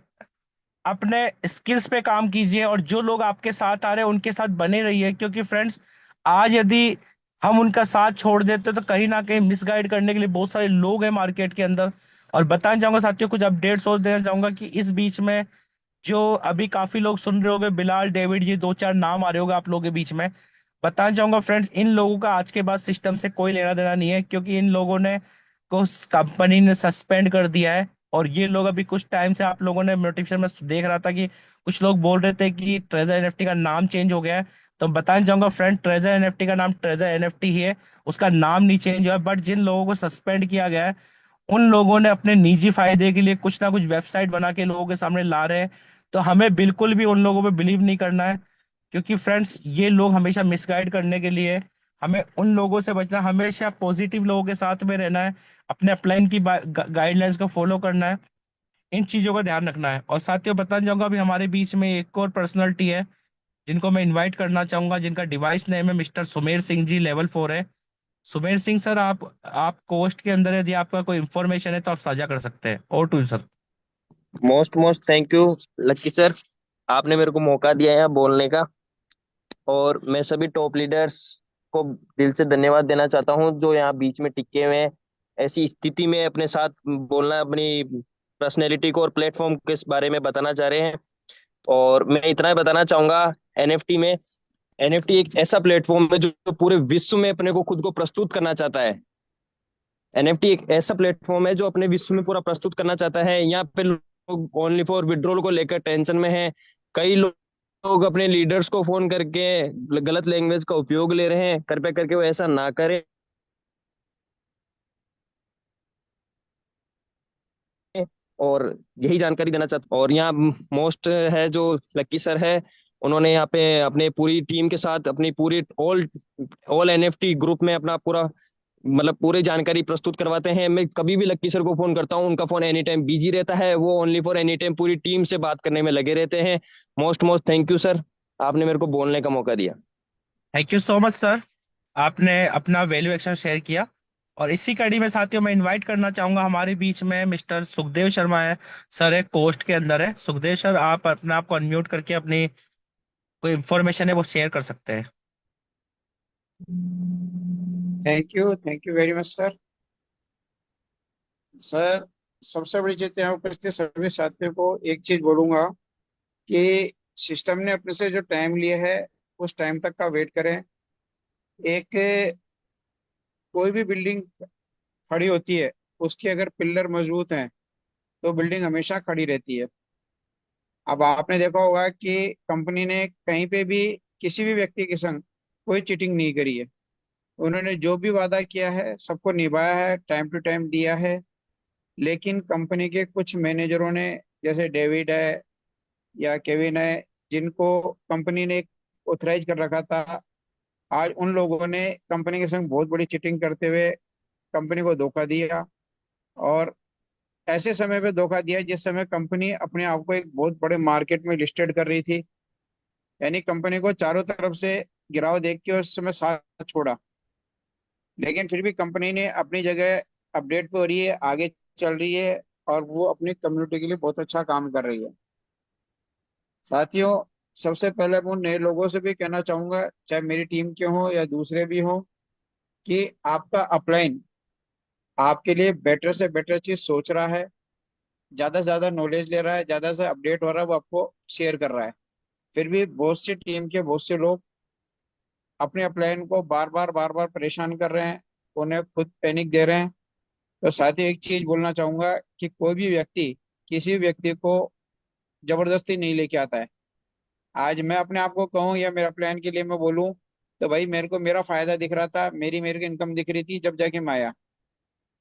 अपने स्किल्स पे काम कीजिए, और जो लोग आपके साथ आ रहे हैं उनके साथ बने रहिए। क्योंकि फ्रेंड्स, आज यदि हम उनका साथ छोड़ देते तो कहीं ना कहीं मिसगाइड करने के लिए बहुत सारे लोग हैं मार्केट के अंदर। और बताना चाहूंगा साथियों, कुछ अपडेट्स और देना चाहूंगा कि इस बीच में जो अभी काफी लोग सुन रहे होंगे, बिलाल, डेविड, ये 2-4 नाम आ रहे होंगे आप लोगों के बीच में। बताना चाहूंगा फ्रेंड्स, इन लोगों का आज के बाद सिस्टम से कोई लेना देना नहीं है, क्योंकि इन लोगों ने को कंपनी ने सस्पेंड कर दिया है। और ये लोग अभी कुछ टाइम से आप लोगों ने नोटिफिकेशन में देख रहा था कि कुछ लोग बोल रहे थे कि ट्रेजर एनएफटी का नाम चेंज हो गया है। तो बताना चाहूंगा फ्रेंड, ट्रेजर एनएफटी का नाम ट्रेजर एनएफटी ही है, उसका नाम नहीं चेंज हुआ है। बट जिन लोगों को सस्पेंड किया गया है उन लोगों ने अपने निजी फायदे के लिए कुछ ना कुछ वेबसाइट बना के लोगों के सामने ला रहे हैं। तो हमें बिल्कुल भी उन लोगों पे बिलीव नहीं करना है, क्योंकि फ्रेंड्स ये लोग हमेशा मिसगाइड करने के लिए। हमें उन लोगों से बचना, हमेशा पॉजिटिव लोगों के साथ में रहना है, अपने अपलाइन की गाइडलाइंस को फॉलो करना है, इन चीजों का ध्यान रखना है। और साथियों बताना चाहूंगा अभी हमारे बीच में एक और पर्सनैलिटी है जिनको मैं इनवाइट करना चाहूंगा, जिनका डिवाइस नेम है मिस्टर सुमेर सिंह जी, लेवल 4 है। सुमेर सिंह सर, आप कोस्ट के अंदर है, यदि आपका कोई इंफॉर्मेशन है तो आप साझा कर सकते हैं। और to sir. Most most thank you Lucky sir, आपने मेरे को मौका दिया है यहाँ बोलने का। और मैं सभी टॉप लीडर्स को दिल से धन्यवाद देना चाहता हूँ जो यहाँ बीच में टिके हुए हैं, ऐसी स्थिति में अपने साथ बोलना, अपनी पर्सनैलिटी को और प्लेटफॉर्म के बारे में बताना चाह रहे हैं। और मैं इतना ही बताना चाहूंगा, एनएफटी में एनएफटी एक ऐसा प्लेटफॉर्म है जो पूरे विश्व में अपने को खुद को प्रस्तुत करना चाहता है। एनएफटी एक ऐसा प्लेटफॉर्म है जो अपने विश्व में पूरा प्रस्तुत करना चाहता है। यहाँ पे लोग ओनली फॉर विड्रॉल को लेकर टेंशन में हैं। कई लोग अपने लीडर्स को फोन करके गलत लैंग्वेज का उपयोग ले रहे हैं, कृपया करके वो ऐसा ना करें। और यही जानकारी देना चाहता हूँ। और यहाँ मोस्ट है जो लक्की सर है, उन्होंने यहाँ पे अपने पूरी टीम के साथ अपनी पूरी ऑल ऑल एनएफटी ग्रुप में अपना पूरा मतलब पूरी जानकारी प्रस्तुत करवाते हैं। मैं कभी भी लक्की सर को फोन करता हूँ, उनका फोन एनी टाइम बिजी रहता है, वो ओनली फॉर एनी टाइम पूरी टीम से बात करने में लगे रहते हैं। Most most thank you sir, आपने मेरे को बोलने का मौका दिया। Thank you so much sir, आपने अपना वैल्यू एक्शन शेयर किया। और इसी कड़ी में साथियों मैं इनवाइट करना चाहूंगा, हमारे बीच में मिस्टर सुखदेव शर्मा है। सर एक पोस्ट के अंदर है। सुखदेव सर, आप अपने आप को अनम्यूट करके अपनी कोई इन्फॉर्मेशन है वो शेयर कर सकते हैं। Thank you very much sir. Sir, सबसे बड़ी चीज यहाँ उपस्थित सभी साथियों को एक चीज बोलूंगा कि सिस्टम ने अपने से जो टाइम लिया है उस टाइम तक का वेट करें। एक कोई भी बिल्डिंग खड़ी होती है, उसके अगर पिलर मजबूत हैं तो बिल्डिंग हमेशा खड़ी रहती है। अब आपने देखा होगा कि कंपनी ने कहीं पे भी किसी भी व्यक्ति के संग कोई चीटिंग नहीं करी है। उन्होंने जो भी वादा किया है सबको निभाया है, टाइम टू टाइम दिया है। लेकिन कंपनी के कुछ मैनेजरों ने, जैसे डेविड है या केविन है, जिनको कंपनी ने ऑथराइज कर रखा था, आज उन लोगों ने कंपनी के संग बहुत बड़ी चीटिंग करते हुए कंपनी को धोखा दिया। और ऐसे समय पे धोखा दिया जिस समय कंपनी अपने आप को एक बहुत बड़े मार्केट में लिस्टेड कर रही थी। यानी कंपनी को चारों तरफ से गिराव देख के उस समय साथ छोड़ा, लेकिन फिर भी कंपनी ने अपनी जगह अपडेट पे हो रही है, आगे चल रही है और वो अपनी कम्युनिटी के लिए बहुत अच्छा काम कर रही है। साथियों, सबसे पहले मैं उन नए लोगों से भी कहना चाहूंगा, चाहे मेरी टीम के हों या दूसरे भी हों, कि आपका अपलाइन आपके लिए बेटर से बेटर चीज सोच रहा है, ज्यादा से ज्यादा नॉलेज ले रहा है, ज्यादा से अपडेट हो रहा है, वो आपको शेयर कर रहा है। फिर भी बहुत सी टीम के बहुत से लोग अपने अपलाइन को बार बार परेशान कर रहे हैं, उन्हें खुद पैनिक दे रहे हैं। तो साथ ही एक चीज बोलना चाहूंगा कि कोई भी व्यक्ति किसी भी व्यक्ति को जबरदस्ती नहीं लेके आता है। आज मैं अपने आप को कहूँ या मेरा प्लान के लिए मैं बोलूँ, तो भाई मेरे को मेरा फायदा दिख रहा था, मेरी को इनकम दिख रही थी, जब जाके मैं आया।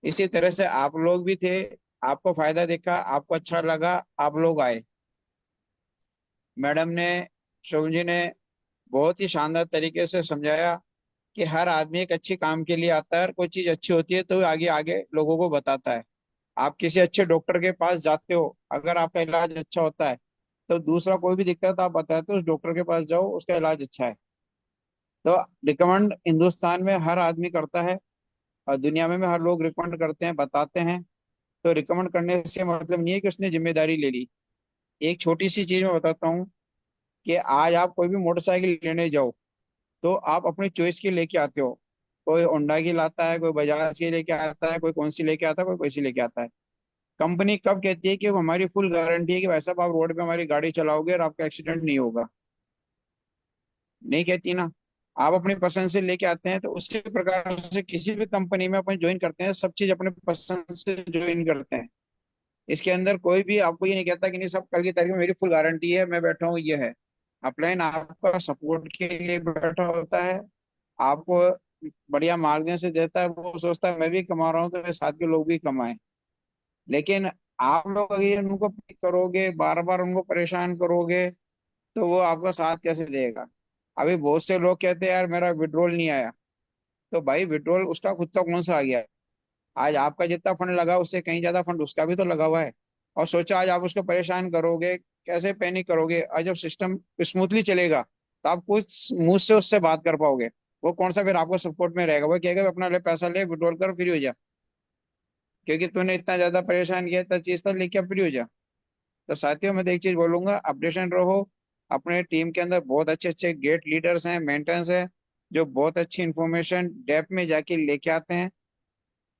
इसी तरह से आप लोग भी थे, आपको फायदा दिखा, आपको अच्छा लगा, आप लोग आए। मैडम ने, शोभन जी ने बहुत ही शानदार तरीके से समझाया कि हर आदमी एक अच्छे काम के लिए आता है और कोई चीज अच्छी होती है तो आगे आगे लोगों को बताता है। आप किसी अच्छे डॉक्टर के पास जाते हो, अगर आपका इलाज अच्छा होता है तो दूसरा कोई भी दिक्कत आप बताते हो, उस डॉक्टर के पास जाओ, उसका इलाज अच्छा है। तो रिकमेंड हिंदुस्तान में हर आदमी करता है और दुनिया में हर लोग रिकमेंड करते हैं, बताते हैं। तो रिकमेंड करने से मतलब नहीं है कि उसने जिम्मेदारी ले ली। एक छोटी सी चीज मैं बताता हूँ कि आज आप कोई भी मोटरसाइकिल लेने जाओ तो आप अपनी चॉइस की लेके आते हो। कोई होंडा की लाता है, कोई बजाज की लेके आता है, कोई कौन सी लेके आता है, कोई कैसी लेके आता है। कंपनी कब कहती है कि वो हमारी फुल गारंटी है कि भाई साहब आप रोड पे हमारी गाड़ी चलाओगे और आपका एक्सीडेंट नहीं होगा? नहीं कहती ना। आप अपनी पसंद से लेके आते हैं, तो उसी प्रकार से किसी भी कंपनी में अपन ज्वाइन करते हैं, सब चीज अपने पसंद से ज्वाइन करते हैं। इसके अंदर कोई भी आपको ये नहीं कहता कि नहीं सब कल की तारीख में मेरी फुल गारंटी है, मैं बैठा हूँ, ये है। अपलाइन आपका सपोर्ट के लिए बैठा होता है, आपको बढ़िया मार्गदर्शन देता है। वो सोचता है मैं भी कमा रहा हूँ तो मेरे साथ के लोग भी कमाएं। लेकिन आप लोग अगर उनको पिक करोगे, बार बार उनको परेशान करोगे, तो वो आपका साथ कैसे देगा। अभी बहुत से लोग कहते हैं यार मेरा विड्रॉल नहीं आया। तो भाई विड्रॉल उसका खुद का कौन सा आ गया। आज आपका जितना फंड लगा उससे कहीं ज्यादा फंड उसका भी तो लगा हुआ है। और सोचा आज आप उसको परेशान करोगे, कैसे पैनिक करोगे। और जब सिस्टम स्मूथली चलेगा तो आप कुछ मुंह से उससे बात कर पाओगे। वो कौन सा फिर आपको सपोर्ट में रहेगा, वो कहेगा अपना ले पैसा ले विड्रॉल कर फ्री हो जा, क्योंकि तूने इतना ज्यादा परेशान किया, इतना चीज था, लेके अब फ्री हो जा। तो साथियों मैं तो एक चीज बोलूंगा, अपडेशन रहो। अपने टीम के अंदर बहुत अच्छे अच्छे ग्रेट लीडर्स हैं, मेंटर्स हैं, जो बहुत अच्छी इंफॉर्मेशन डेप्थ में जाके लेके आते हैं।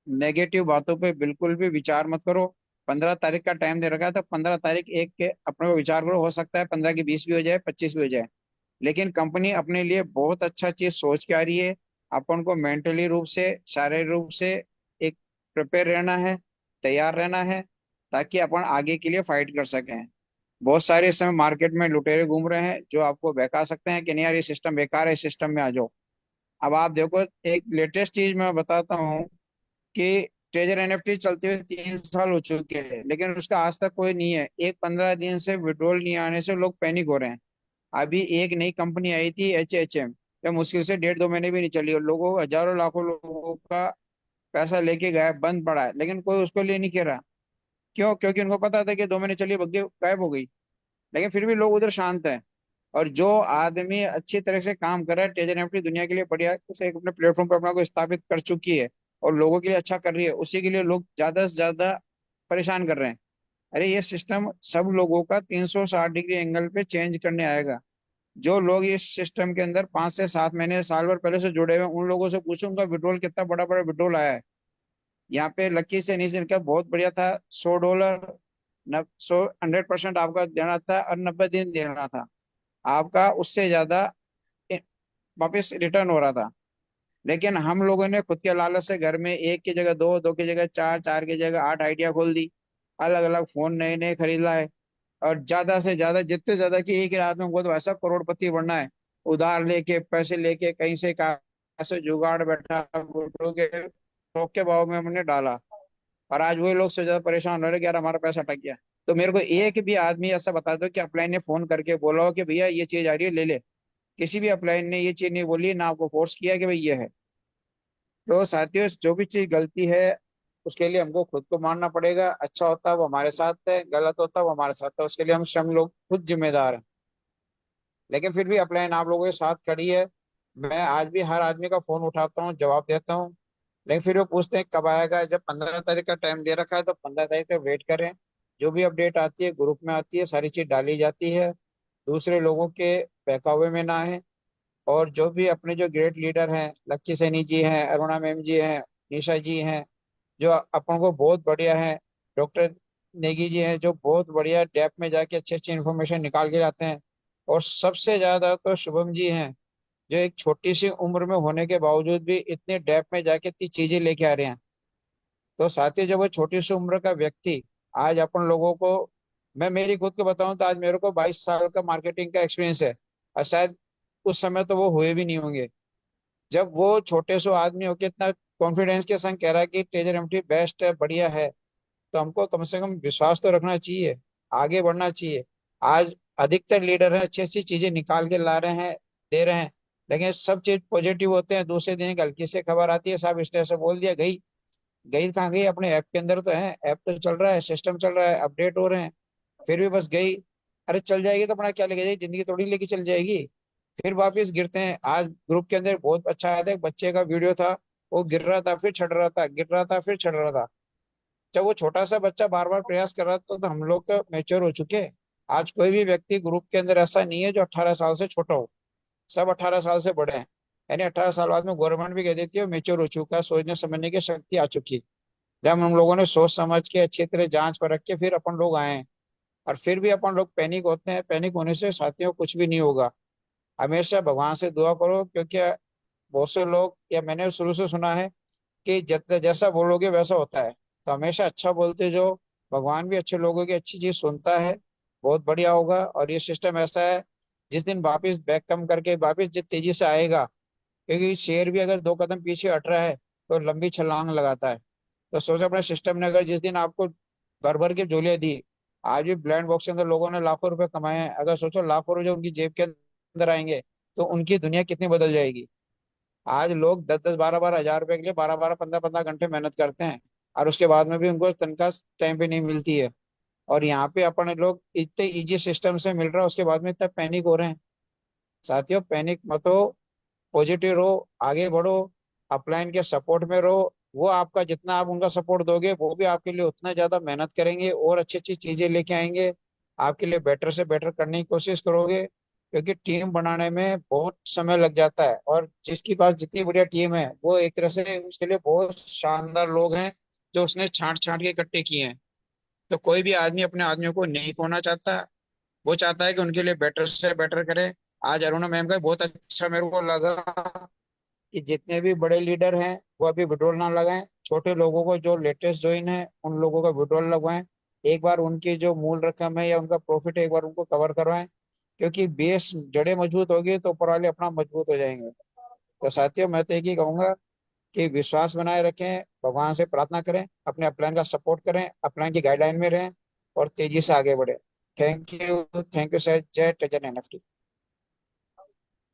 नेगेटिव बातों पे बिल्कुल भी विचार मत करो। 15 तारीख का टाइम दे रखा है तो 15 तारीख एक के अपने को विचार करो। हो सकता है 15 की 20 भी हो जाए, 25 भी हो जाए, लेकिन कंपनी अपने लिए बहुत अच्छा चीज सोच के आ रही है। अपन को मेंटली रूप से, शारीरिक रूप से एक प्रिपेयर रहना है, तैयार रहना है, ताकि अपन आगे के लिए फाइट कर सकें। बहुत सारे इस समय मार्केट में लुटेरे घूम रहे हैं जो आपको बहका सकते हैं कि नहीं यार ये सिस्टम बेकार है, इस सिस्टम में आ जाओ। अब आप देखो, एक लेटेस्ट चीज मैं बताता हूँ कि ट्रेजर एनएफटी चलते हुए 3 साल हो चुके हैं, लेकिन उसका आज तक कोई नहीं है। एक 15 दिन से विड्रॉल नहीं आने से लोग पैनिक हो रहे हैं। अभी एक नई कंपनी आई थी HHM, जो मुश्किल से 1.5-2 महीने भी नहीं चली, और लोगों को हजारों लाखों लोगों का पैसा लेके गया, बंद पड़ा है, लेकिन कोई उसको ले नहीं कह रहा। क्यों? क्योंकि उनको पता था कि 2 महीने चली, भग गायब हो गई। लेकिन फिर भी लोग उधर शांत है। और जो आदमी अच्छी तरह से काम कर रहा है, टेजर एनएफटी दुनिया के लिए बढ़िया से अपने प्लेटफॉर्म पर अपना को स्थापित कर चुकी है और लोगों के लिए अच्छा कर रही है, उसी के लिए लोग ज्यादा से ज्यादा परेशान कर रहे हैं। अरे ये सिस्टम सब लोगों का 360 डिग्री एंगल पे चेंज करने आएगा। जो लोग इस सिस्टम के अंदर 5 से 7 महीने, साल भर पहले से जुड़े हुए हैं, उन लोगों से पूछो उनका विड्रॉल कितना बड़ा बड़ा विड्रॉल आया है। यहाँ पे लकी से नहीं, इनका बहुत बढ़िया था। $100 सौ 100% आपका देना था और 90 दिन देना था। आपका उससे ज्यादा इ- वापस रिटर्न हो रहा था। लेकिन हम लोगों ने खुद के लालच से घर में एक की जगह दो, दो की जगह चार, चार की जगह 8 आइडिया खोल दी। अलग अलग फोन नए नए खरीद लाए। और ज्यादा से ज्यादा, जितने ज्यादा कि एक ही रात में हमको तो वैसा करोड़पति बनना है। उधार लेके, पैसे लेके, कहीं से कहाँ से जुगाड़ बैठा, गुड्डू के रोक के भाव में हमने डाला। और आज वही लोग से ज्यादा परेशान हो रहे कि यार हमारा पैसा अटक गया। तो मेरे को एक भी आदमी ऐसा बता दो कि अपलाइन ने फोन करके बोला हो कि भैया ये चीज आ रही है ले ले। किसी भी अपलाइन ने ये चीज नहीं बोली, ना आपको फोर्स किया कि भाई ये है। तो साथियों, जो भी चीज गलती है उसके लिए हमको खुद को मानना पड़ेगा। अच्छा होता है वो हमारे साथ है, गलत होता है वो हमारे साथ है, उसके लिए हम लोग खुद जिम्मेदार हैं। लेकिन फिर भी अपलाइन आप लोगों के साथ खड़ी है। मैं आज भी हर आदमी का फोन उठाता हूँ, जवाब देता हूँ। लेकिन फिर वो पूछते हैं कब आएगा। जब 15 तारीख का टाइम दे रखा है तो 15 तारीख तक वेट करें। जो भी अपडेट आती है ग्रुप में आती है, सारी चीज डाली जाती है। दूसरे लोगों के बहकावे में ना है। और जो भी अपने जो ग्रेट लीडर हैं, लक्की सैनी जी हैं, अरुणा मैम जी हैं, निशा जी हैं, जो अपन को बहुत बढ़िया है, डॉक्टर नेगी जी हैं, जो बहुत बढ़िया डेप में जाके अच्छी अच्छी इन्फॉर्मेशन निकाल के लाते हैं। और सबसे ज्यादा तो शुभम जी हैं, जो एक छोटी सी उम्र में होने के बावजूद भी इतने डेप में जाके इतनी चीजें लेके आ रहे हैं। तो साथ ही जब वो छोटी सी उम्र का व्यक्ति आज अपन लोगों को, मैं मेरी खुद को बताऊं तो आज मेरे को 22 साल का मार्केटिंग का एक्सपीरियंस है। और शायद उस समय तो वो हुए भी नहीं होंगे। जब वो छोटे से आदमी होके इतना कॉन्फिडेंस के संग कह रहा है कि टेजर एमटी बेस्ट है, बढ़िया है, तो हमको कम से कम विश्वास तो रखना चाहिए, आगे बढ़ना चाहिए। आज अधिकतर लीडर है अच्छी अच्छी चीजें निकाल के ला रहे हैं, दे रहे हैं, लेकिन सब चीज पॉजिटिव होते हैं। दूसरे दिन एक हल्की से खबर आती है, साहब इस तरह से बोल दिया, गई। गई कहाँ गई? अपने ऐप के अंदर तो है, ऐप तो चल रहा है, सिस्टम चल रहा है, अपडेट हो रहे हैं, फिर भी बस गई। अरे चल जाएगी तो अपना क्या लेके जाएगी, जिंदगी थोड़ी लेके चल जाएगी। फिर वापस गिरते हैं। आज ग्रुप के अंदर बहुत अच्छा आया था, एक बच्चे का वीडियो था, वो गिर रहा था फिर चढ़ रहा था, गिर रहा था फिर चढ़ रहा था। जब वो छोटा सा बच्चा बार बार प्रयास कर रहा था तो हम लोग तो मेच्योर हो चुके हैं। आज कोई भी व्यक्ति ग्रुप के अंदर ऐसा नहीं है जो 18 साल से छोटा हो, सब 18 साल से बड़े हैं। यानी 18 साल बाद में गवर्नमेंट भी कह देती है मेच्योर हो चुका है, सोचने समझने की शक्ति आ चुकी। जब हम लोगों ने सोच समझ के अच्छी तरह जांच पर रख के फिर अपन लोग आए हैं। और फिर भी अपन लोग पैनिक होते हैं। पैनिक होने से साथियों कुछ भी नहीं होगा। हमेशा भगवान से दुआ करो, क्योंकि बहुत से लोग, या मैंने शुरू से सुना है कि जैसा बोलोगे वैसा होता है। तो हमेशा अच्छा बोलते जाओ, भगवान भी अच्छे लोगों की अच्छी चीज सुनता है, बहुत बढ़िया होगा। और ये सिस्टम ऐसा है, जिस दिन वापिस बैक कम करके वापिस जिस तेजी से आएगा, क्योंकि शेर भी अगर 2 कदम पीछे हट रहा है तो लंबी छलांग लगाता है। तो सोचो अपने सिस्टम ने अगर जिस दिन आपको भर भर के झोलियां दी, आज भी ब्लैंड बॉक्स के अंदर लोगों ने लाखों रुपए कमाए हैं, अगर सोचो लाखों रुपए उनकी जेब के अंदर आएंगे तो उनकी दुनिया कितनी बदल जाएगी। आज लोग 10-10 12-12 हजार रुपए के लिए 12-12 15-15 घंटे मेहनत करते हैं, और उसके बाद में भी उनको तनख्वाह टाइम पे नहीं मिलती है। और यहाँ पे अपन लोग इतने इजी सिस्टम से मिल रहा है, उसके बाद में इतना पैनिक हो रहे हैं। साथियों, पैनिक मत हो, पॉजिटिव रहो, आगे बढ़ो, अपलाइन के सपोर्ट में रहो। वो आपका जितना आप उनका सपोर्ट दोगे, वो भी आपके लिए उतना ज्यादा मेहनत करेंगे और अच्छी अच्छी चीजें लेके आएंगे, आपके लिए बेटर से बेटर करने की कोशिश करोगे। क्योंकि टीम बनाने में बहुत समय लग जाता है, और जिसके पास जितनी बढ़िया टीम है वो एक तरह से उसके लिए बहुत शानदार लोग हैं, जो उसने छांट छांट के इकट्ठे किए हैं। तो कोई भी आदमी अपने आदमियों को नहीं खोना चाहता, वो चाहता है कि उनके लिए बेटर से बेटर करे। आज अरुणा मैम का बहुत अच्छा मेरे को लगा कि जितने भी बड़े लीडर हैं वो अभी विड्रॉल ना लगाएं, छोटे लोगों को जो लेटेस्ट ज्वाइन है उन लोगों का विड्रॉल लगवाएं। एक बार उनकी जो मूल रकम है या उनका प्रॉफिट है एक बार उनको कवर करवाएं, क्योंकि बेस जड़ें मजबूत होगी तो ऊपर वाले अपना मजबूत हो जाएंगे। तो साथियों, मैं तो एक ही कहूंगा कि विश्वास बनाए रखें, भगवान से प्रार्थना करें, अपने अपलाइन का सपोर्ट करें, अपलाइन की गाइडलाइन में रहें और तेजी से आगे बढ़े। Thank you sir. जय टेजन एनएफटी।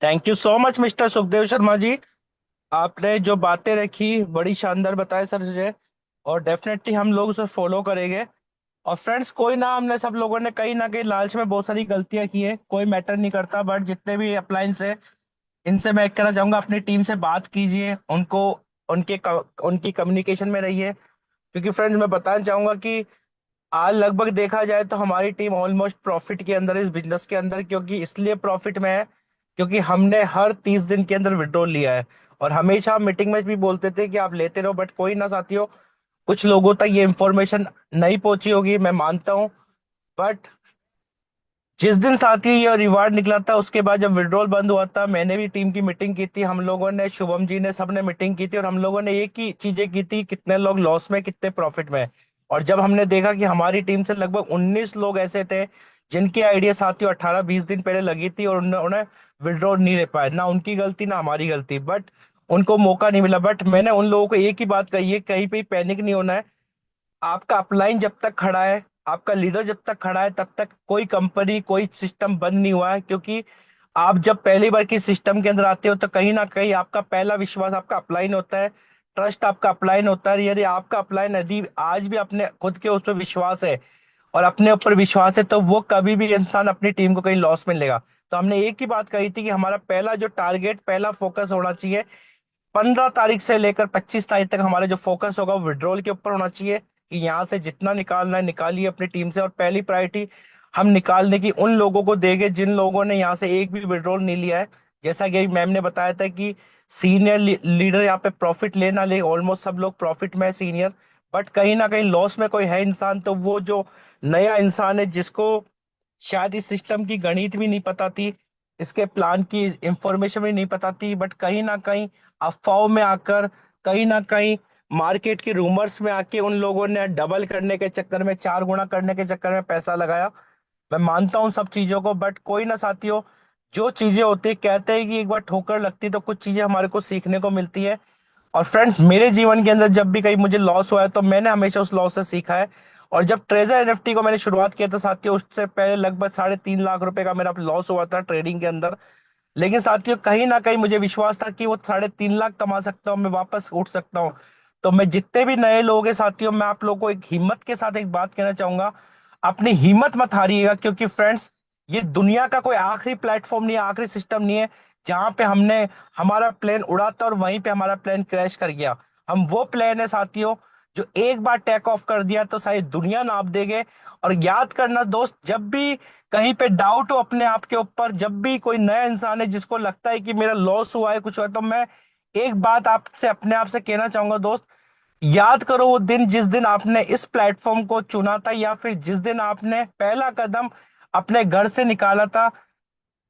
Thank you so much mister Sukhdev Sharma ji. आपने जो बातें रखी बड़ी शानदार बताए सर मुझे, और डेफिनेटली हम लोग उसे फॉलो करेंगे। और फ्रेंड्स, कोई ना, हमने सब लोगों ने कहीं ना कहीं लालच में बहुत सारी गलतियां की है, कोई मैटर नहीं करता, बट जितने भी अप्लायंस है इनसे मैं कहना चाहूंगा अपनी टीम से बात कीजिए, उनको उनकी कम्युनिकेशन में रहिए। क्योंकि फ्रेंड्स, मैं बताना चाहूंगा कि आज लगभग देखा जाए तो हमारी टीम ऑलमोस्ट प्रॉफिट के अंदर है इस बिजनेस के अंदर। क्योंकि इसलिए प्रॉफिट में है क्योंकि हमने हर 30 दिन के अंदर विड्रॉल लिया है। और हमेशा हम मीटिंग में भी बोलते थे कि आप लेते रहो, बट कोई ना साथियों, कुछ लोगों तक ये इंफॉर्मेशन नहीं पहुंची होगी, मैं मानता हूँ। बट जिस दिन साथी ये रिवार्ड निकला था, उसके बाद जब विड्रॉल बंद हुआ था, मैंने भी टीम की मीटिंग की थी, हम लोगों ने, शुभम जी ने, सबने मीटिंग की थी, और हम लोगों ने एक ही चीजें की थी, कितने लोग लॉस में, कितने प्रॉफिट में। और जब हमने देखा कि हमारी टीम से लगभग 19 लोग ऐसे थे जिनकी आइडिया साथियों 18-20 दिन पहले लगी थी, और उन्होंने विड्रॉल नहीं ले पाए, ना उनकी गलती ना हमारी गलती, बट उनको मौका नहीं मिला। बट मैंने उन लोगों को एक ही बात कही है, कहीं पे पैनिक नहीं होना है। आपका अपलाइन जब तक खड़ा है, आपका लीडर जब तक खड़ा है, तब तक कोई कंपनी, कोई सिस्टम बंद नहीं हुआ है। क्योंकि आप जब पहली बार किस सिस्टम के अंदर आते हो तो कहीं ना कहीं आपका पहला विश्वास आपका अपलाइन होता है, ट्रस्ट आपका अपलाइन होता है। यदि आपका अपलाइन यदि आज भी अपने खुद के उस पर विश्वास है और अपने ऊपर विश्वास है, तो वो कभी भी इंसान अपनी टीम को कहीं लॉस में लेगा। तो हमने एक ही बात कही थी कि हमारा पहला जो टारगेट, पहला फोकस होना चाहिए, 15 तारीख से लेकर 25 तारीख तक हमारा जो फोकस होगा वो विड्रॉल के ऊपर होना चाहिए। कि यहाँ से जितना निकालना है निकालिए अपनी टीम से, और पहली प्रायोरिटी हम निकालने की उन लोगों को देंगे जिन लोगों ने यहाँ से एक भी विड्रॉल नहीं लिया है। जैसा कि मैम ने बताया था कि सीनियर लीडर यहाँ पे प्रॉफिट लेना ले, ऑलमोस्ट सब लोग प्रॉफिट में है सीनियर, बट कहीं ना कहीं लॉस में कोई है इंसान, तो वो जो नया इंसान है जिसको शायद इस सिस्टम की गणित भी नहीं पता थी, इसके प्लान की इंफॉर्मेशन भी नहीं पता थी, बट कहीं ना कहीं अफवाहों में आकर, कहीं ना कहीं मार्केट के रूमर्स में आके उन लोगों ने डबल करने के चक्कर में, 4 गुना करने के चक्कर में पैसा लगाया। मैं मानता हूँ सब चीजों को, बट कोई ना साथियों, जो चीजें होती है, कहते हैं कि एक बार ठोकर लगती तो कुछ चीजें हमारे को सीखने को मिलती है। और फ्रेंड्स, मेरे जीवन के अंदर जब भी कहीं मुझे लॉस हुआ है तो मैंने हमेशा उस लॉस से सीखा है। और जब ट्रेजर एनएफटी को मैंने शुरुआत किया था साथियों, उससे पहले लगभग 3.5 लाख रुपए का मेरा लॉस हुआ था ट्रेडिंग के अंदर। लेकिन साथियों, कहीं ना कहीं मुझे विश्वास था कि वो 3.5 लाख कमा सकता हूँ, मैं वापस उठ सकता हूँ। तो मैं जितने भी नए लोग हैं साथियों, मैं आप लोगों को एक हिम्मत के साथ एक बात कहना चाहूंगा, अपनी हिम्मत मत हारिएगा। क्योंकि फ्रेंड्स, ये दुनिया का कोई आखिरी प्लेटफॉर्म नहीं है, आखिरी सिस्टम नहीं है जहां पे हमने हमारा प्लेन उड़ा था और वहीं पे हमारा प्लेन क्रैश कर गया। हम वो प्लेन है साथियों जो एक बार टेक ऑफ कर दिया तो सारी दुनिया नाप देंगे। और याद करना दोस्त, जब भी कहीं पे डाउट हो अपने आप के ऊपर, जब भी कोई नया इंसान है जिसको लगता है कि मेरा लॉस हुआ है, कुछ हुआ है, तो मैं एक बात आपसे, अपने आप से कहना चाहूंगा दोस्त, याद करो वो दिन जिस दिन आपने इस प्लेटफॉर्म को चुना था, या फिर जिस दिन आपने पहला कदम अपने घर से निकाला था।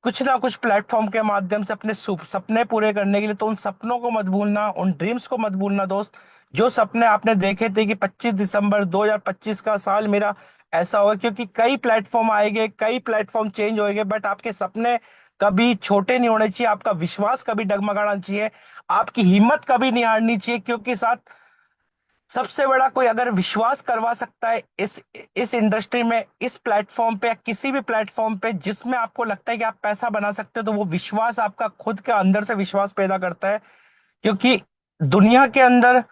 कुछ ना कुछ प्लेटफॉर्म के माध्यम से अपने सपने पूरे करने के लिए। तो उन सपनों को मत भूलना, उन ड्रीम्स को मत भूलना दोस्त। जो सपने आपने देखे थे कि 25 दिसंबर 2025 का साल मेरा ऐसा होगा, क्योंकि कई प्लेटफॉर्म आएंगे, कई प्लेटफॉर्म चेंज होएंगे, बट आपके सपने कभी छोटे नहीं होने चाहिए। आपका विश्वास कभी डगमगाना चाहिए, आपकी हिम्मत कभी नहीं हारनी चाहिए, क्योंकि साथ सबसे बड़ा कोई अगर विश्वास करवा सकता है इस इंडस्ट्री में, इस प्लेटफॉर्म पे या किसी भी प्लेटफॉर्म पे जिसमें आपको लगता है कि आप पैसा बना सकते हो, तो वो विश्वास आपका खुद के अंदर से विश्वास पैदा करता है। क्योंकि दुनिया के अंदर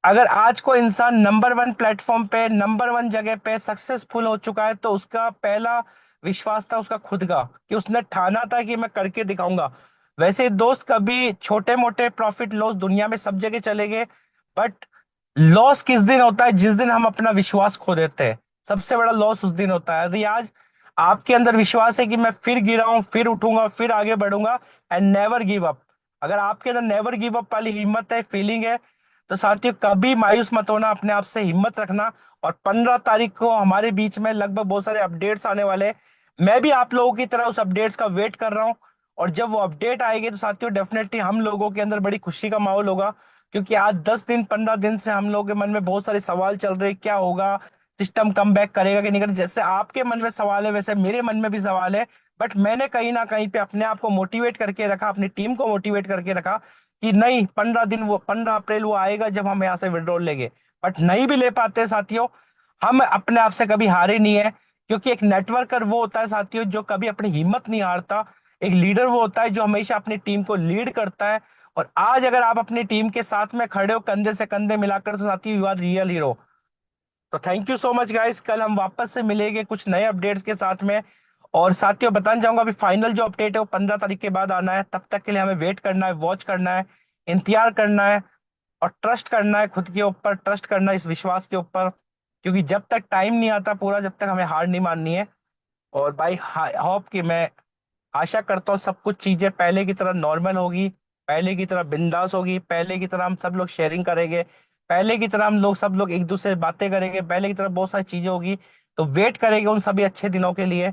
अगर आज कोई इंसान नंबर वन प्लेटफॉर्म पे, नंबर वन जगह पे सक्सेसफुल हो चुका है, तो उसका पहला विश्वास था उसका खुद का, कि उसने ठाना था कि मैं करके दिखाऊंगा। वैसे दोस्त, कभी छोटे मोटे प्रॉफिट लॉस दुनिया में सब जगह चलेंगे, बट लॉस किस दिन होता है? जिस दिन हम अपना विश्वास खो देते हैं, सबसे बड़ा लॉस उस दिन होता है। यदि आज आपके अंदर विश्वास है कि मैं फिर गिरा हूं, फिर उठूंगा, फिर आगे बढ़ूंगा, एंड नेवर गिव अप, अगर आपके अंदर नेवर गिव अप वाली हिम्मत है, फीलिंग है, तो साथियों कभी मायूस मत होना, अपने आप से हिम्मत रखना। और 15 तारीख को हमारे बीच में लगभग बहुत सारे अपडेट्स आने वाले हैं। मैं भी आप लोगों की तरह उस अपडेट्स का वेट कर रहा हूँ। और जब वो अपडेट आएगी तो साथियों डेफिनेटली हम लोगों के अंदर बड़ी खुशी का माहौल होगा। क्योंकि आज 10 दिन 15 दिन से हम लोगों के मन में बहुत सारे सवाल चल रहे हैं, क्या होगा, सिस्टम कम बैक करेगा कि नहीं करेगा। जैसे आपके मन में सवाल है, वैसे मेरे मन में भी सवाल है। बट मैंने कहीं ना कहीं पे अपने आप को मोटिवेट करके रखा, अपनी टीम को मोटिवेट करके रखा कि नहीं, 15 दिन, वो 15 अप्रैल वो आएगा जब हम यहाँ से विड्रॉल लेंगे। बट नहीं भी ले पाते साथियों, हम अपने आप से कभी हारे नहीं है। क्योंकि एक नेटवर्कर वो होता है साथियों जो कभी अपनी हिम्मत नहीं हारता। एक लीडर वो होता है जो हमेशा अपनी टीम को लीड करता है। और आज अगर आप अपनी टीम के साथ में खड़े हो, कंधे से कंधे मिलाकर, तो साथियों यू आर रियल हीरो। तो thank you so much guys, कल हम वापस से मिलेंगे कुछ नए अपडेट्स के साथ में। और साथियों बताना चाहूंगा, अभी फाइनल जो अपडेट है वो 15 तारीख के बाद आना है। तब तक के लिए हमें वेट करना है, वॉच करना है, इंतजार करना है, और ट्रस्ट करना है, खुद के ऊपर ट्रस्ट करना है, इस विश्वास के ऊपर। क्योंकि जब तक टाइम नहीं आता पूरा, जब तक हमें हार नहीं माननी है। और भाई होप कि मैं आशा करता हूँ सब कुछ चीजें पहले की तरह नॉर्मल होगी, पहले की तरह बिंदास होगी, पहले की तरह हम सब लोग शेयरिंग करेंगे, पहले की तरह हम लोग सब लोग एक दूसरे से बातें करेंगे, पहले की तरह बहुत सारी चीजें होगी। तो वेट करेंगे उन सभी अच्छे दिनों के लिए।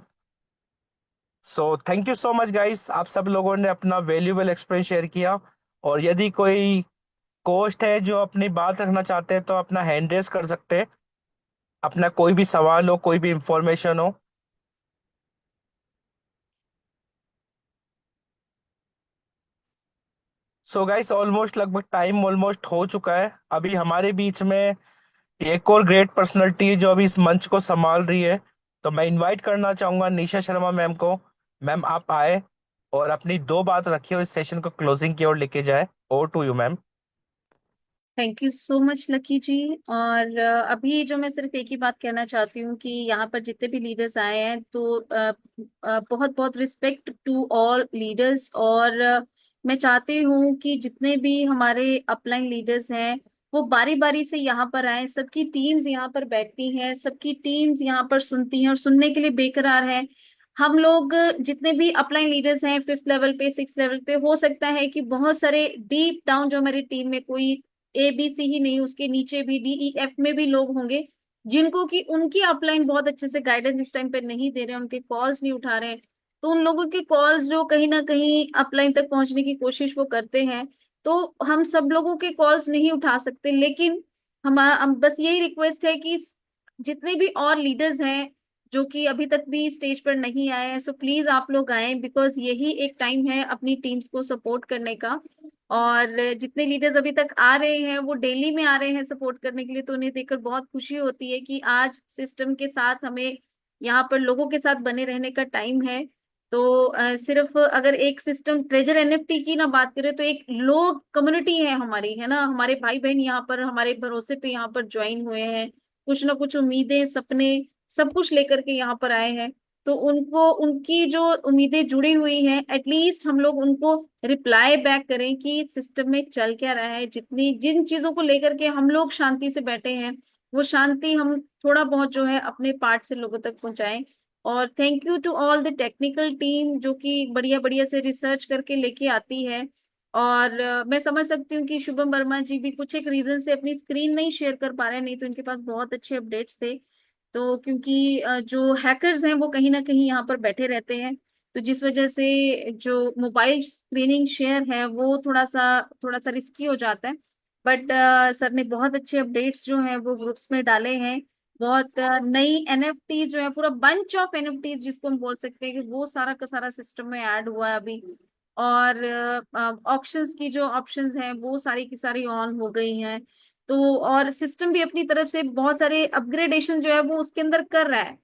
So thank you so much guys, आप सब लोगों ने अपना वैल्यूएबल एक्सपीरियंस शेयर किया। और यदि कोई कोस्ट है जो अपनी बात रखना चाहते हैं, तो अपना हैंड रेस कर सकते हैं, अपना कोई भी सवाल हो, कोई भी इंफॉर्मेशन हो। सो गाइस, ऑलमोस्ट लगभग टाइम ऑलमोस्ट हो चुका है। अभी हमारे बीच में एक और ग्रेट पर्सनालिटी है जो अभी इस मंच को संभाल रही है। तो मैं इनवाइट करना चाहूंगा निशा शर्मा मैम को। मैम आप आए और अपनी दो बात रखिए और इस सेशन को क्लोजिंग की ओर लेके जाए। Over to you ma'am. Thank you so much Lucky ji. और अभी जो मैं सिर्फ एक ही बात कहना चाहती हूँ कि यहाँ पर जितने भी लीडर्स आए हैं तो बहुत बहुत रिस्पेक्ट टू ऑल लीडर्स। और मैं चाहती हूँ कि जितने भी हमारे अपलाइन लीडर्स हैं वो बारी बारी से यहाँ पर आए। सबकी टीम्स यहाँ पर बैठती हैं, सबकी टीम्स यहाँ पर सुनती हैं और सुनने के लिए बेकरार हैं। हम लोग जितने भी अपलाइन लीडर्स हैं 5th लेवल पे 6th लेवल पे, हो सकता है कि बहुत सारे डीप डाउन जो हमारी टीम में कोई ABC ही नहीं, उसके नीचे भी DEF में भी लोग होंगे जिनको कि उनकी अपलाइन बहुत अच्छे से गाइडेंस इस टाइम पे नहीं दे रहे हैं, उनके कॉल्स नहीं उठा रहे हैं। तो उन लोगों के कॉल्स जो कहीं ना कहीं अपलाइन तक पहुंचने की कोशिश वो करते हैं, तो हम सब लोगों के कॉल्स नहीं उठा सकते। लेकिन हम बस यही रिक्वेस्ट है कि जितने भी और लीडर्स हैं जो कि अभी तक भी स्टेज पर नहीं आए हैं, सो प्लीज आप लोग आए, बिकॉज यही एक टाइम है अपनी टीम्स को सपोर्ट करने का। और जितने लीडर्स अभी तक आ रहे हैं वो डेली में आ रहे हैं सपोर्ट करने के लिए, तो उन्हें देखकर बहुत खुशी होती है कि आज सिस्टम के साथ हमें यहाँ पर लोगों के साथ बने रहने का टाइम है। तो सिर्फ अगर एक सिस्टम ट्रेजर NFT की ना बात करें तो एक लोग कम्युनिटी है हमारी, है ना, हमारे भाई बहन यहाँ पर हमारे भरोसे पे यहाँ पर ज्वाइन हुए हैं, कुछ ना कुछ उम्मीदें सपने सब कुछ लेकर के यहाँ पर आए हैं। तो उनको उनकी जो उम्मीदें जुड़ी हुई हैं एटलीस्ट हम लोग उनको रिप्लाई बैक करें कि सिस्टम में चल क्या रहा है, जितनी जिन चीजों को लेकर के हम लोग शांति से बैठे हैं वो शांति हम थोड़ा बहुत जो है अपने पार्ट से लोगों तक पहुंचाएं। और thank you to all the technical team जो कि बढ़िया बढ़िया से रिसर्च करके लेके आती है। और मैं समझ सकती हूँ कि शुभम वर्मा जी भी कुछ एक रीजन से अपनी स्क्रीन नहीं शेयर कर पा रहे हैं, नहीं तो इनके पास बहुत अच्छे अपडेट्स थे। तो क्योंकि जो हैकर्स हैं वो कहीं ना कहीं यहाँ पर बैठे रहते हैं, तो जिस वजह से जो मोबाइल स्क्रीनिंग शेयर है वो थोड़ा सा रिस्की हो जाता है। बट सर ने बहुत अच्छे अपडेट्स जो है वो ग्रुप्स में डाले हैं। बहुत नई एनएफटी जो है, पूरा बंच ऑफ एनएफटी जिसको हम बोल सकते हैं कि वो सारा का सारा सिस्टम में ऐड हुआ है अभी। और ऑप्शंस की जो ऑप्शंस हैं वो सारी की सारी ऑन हो गई हैं। तो और सिस्टम भी अपनी तरफ से बहुत सारे अपग्रेडेशन जो है वो उसके अंदर कर रहा है।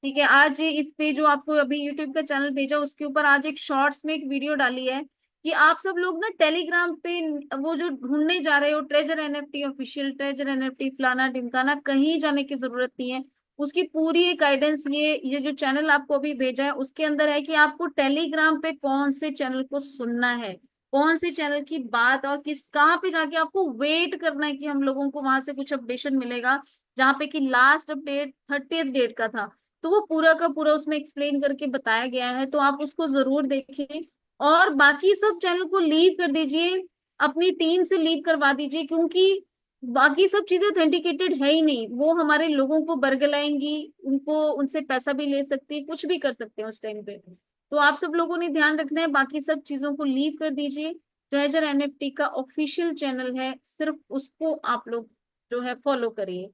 ठीक है, आज इस पे जो आपको अभी यूट्यूब का चैनल भेजा उसके ऊपर आज एक शॉर्ट्स में एक वीडियो डाली है कि आप सब लोग ना टेलीग्राम पे वो जो ढूंढने जा रहे हो treasure NFT, official treasure NFT, फलाना ढिमकाना, कहीं जाने की जरूरत नहीं है। उसकी पूरी एक गाइडेंस ये जो चैनल आपको अभी भेजा है उसके अंदर है कि आपको टेलीग्राम पे कौन से चैनल को सुनना है, कौन से चैनल की बात, और किस कहाँ पे जाके आपको वेट करना है कि हम लोगों को वहां से कुछ अपडेशन मिलेगा। जहाँ पे कि लास्ट अपडेट 30th डेट का था, तो वो पूरा का पूरा उसमें एक्सप्लेन करके बताया गया है, तो आप उसको जरूर देखें। और बाकी सब चैनल को लीव कर दीजिए, अपनी टीम से लीव करवा दीजिए, क्योंकि बाकी सब चीजें ऑथेंटिकेटेड है ही नहीं। वो हमारे लोगों को बरगलाएंगी, उनको उनसे पैसा भी ले सकती है, कुछ भी कर सकते हैं उस टाइम पे। तो आप सब लोगों ने ध्यान रखना है, बाकी सब चीजों को लीव कर दीजिए। ट्रेजर एनएफटी का ऑफिशियल चैनल है, सिर्फ उसको आप लोग जो है फॉलो करिए।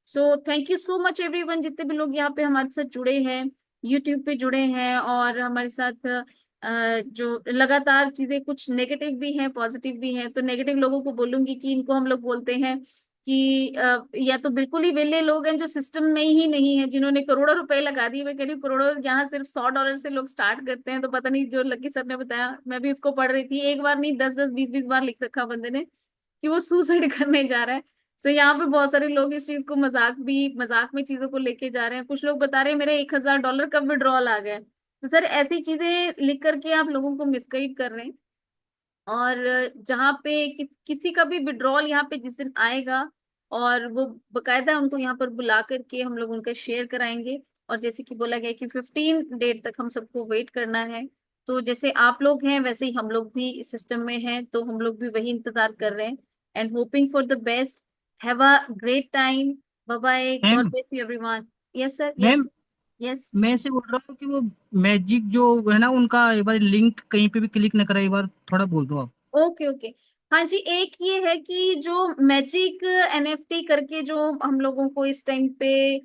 So thank you so much everyone, जितने भी लोग यहाँ पे हमारे साथ जुड़े हैं, यूट्यूब पे जुड़े हैं और हमारे साथ जो लगातार चीजें, कुछ नेगेटिव भी हैं पॉजिटिव भी हैं। तो नेगेटिव लोगों को बोलूंगी कि इनको हम लोग बोलते हैं कि या तो बिल्कुल ही वेले लोग हैं जो सिस्टम में ही नहीं है, जिन्होंने करोड़ों रुपए लगा दिए। मैं कह रही हूँ करोड़ों, यहाँ सिर्फ $100 से लोग स्टार्ट करते हैं। तो पता नहीं, जो लकी सर ने बताया मैं भी उसको पढ़ रही थी, एक बार नहीं 10-10 20-20 बार लिख रखा बंदे ने कि वो सुसाइड करने जा रहा है। सो यहाँ पे बहुत सारे लोग इस चीज को मजाक में चीजों को लेके जा रहे हैं। कुछ लोग बता रहे हैं मेरे $1000 का विड्रॉल आ गया है। तो सर ऐसी चीजें लिख करके आप लोगों को मिसगाइड कर रहे हैं। और जहाँ पे किसी का भी विड्रॉल यहाँ पे जिस दिन आएगा, और वो बकायदा उनको यहाँ पर बुला करके हम लोग उनका शेयर कराएंगे। और जैसे कि बोला गया कि 15 डेट तक हम सबको वेट करना है। तो जैसे आप लोग हैं वैसे ही हम लोग भी इस सिस्टम में हैं, तो हम लोग भी वही इंतजार कर रहे हैं। And hoping for the best. Have a great time. Bye bye, God ma'am, bless you everyone. Yes sir, ma'am yes. Yes. मैं ऐसे बोल रहा हूँ कि वो मैजिक जो है ना, उनका एक बार लिंक कहीं पे भी क्लिक न करा, एक बार थोड़ा बोल दो आप। Okay okay. हाँ जी, एक ये है कि जो मैजिक एनएफटी करके जो हम लोगों को इस टाइम पे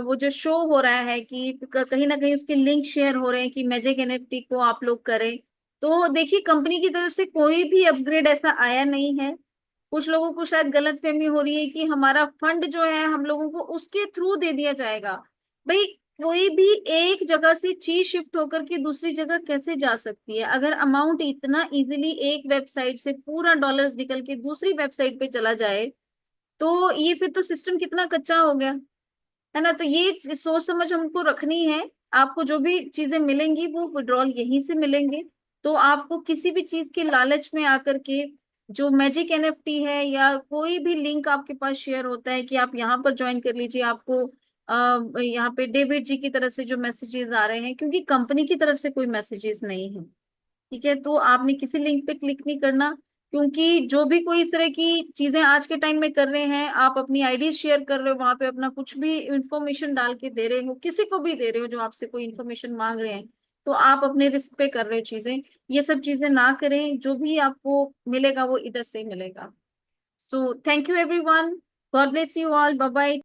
वो जो शो हो रहा है कि कहीं ना कहीं उसके लिंक शेयर हो रहे हैं कि मैजिक एनएफटी को आप लोग करें। तो देखिए, कंपनी की तरफ से कोई भी अपग्रेड ऐसा आया नहीं है। कुछ लोगों को शायद गलतफहमी हो रही है कि हमारा फंड जो है हम लोगों को उसके थ्रू दे दिया जाएगा। भाई, कोई भी एक जगह से चीज शिफ्ट होकर के दूसरी जगह कैसे जा सकती है? अगर अमाउंट इतना इजीली एक वेबसाइट से पूरा डॉलर्स निकल के दूसरी वेबसाइट पे चला जाए, तो ये फिर तो सिस्टम कितना कच्चा हो गया, है ना? तो ये सोच समझ हमको रखनी है। आपको जो भी चीजें मिलेंगी वो विड्रॉल यहीं से मिलेंगे। तो आपको किसी भी चीज के लालच में आकर के जो मैजिक एनएफटी है या कोई भी लिंक आपके पास शेयर होता है कि आप यहाँ पर ज्वाइन कर लीजिए, आपको यहाँ पे डेविड जी की तरफ से जो मैसेजेस आ रहे हैं, क्योंकि कंपनी की तरफ से कोई मैसेजेस नहीं है। ठीक है, तो आपने किसी लिंक पे क्लिक नहीं करना, क्योंकि जो भी कोई इस तरह की चीजें आज के टाइम में कर रहे हैं, आप अपनी आईडी शेयर कर रहे हो वहां पे, अपना कुछ भी इंफॉर्मेशन डाल के दे रहे हो, किसी को भी दे रहे हो जो आपसे कोई इन्फॉर्मेशन मांग रहे हैं, तो आप अपने रिस्क पे कर रहे हो चीजें। ये सब चीजें ना करें, जो भी आपको मिलेगा वो इधर से ही मिलेगा। तो thank you everyone, God bless you all, bye bye.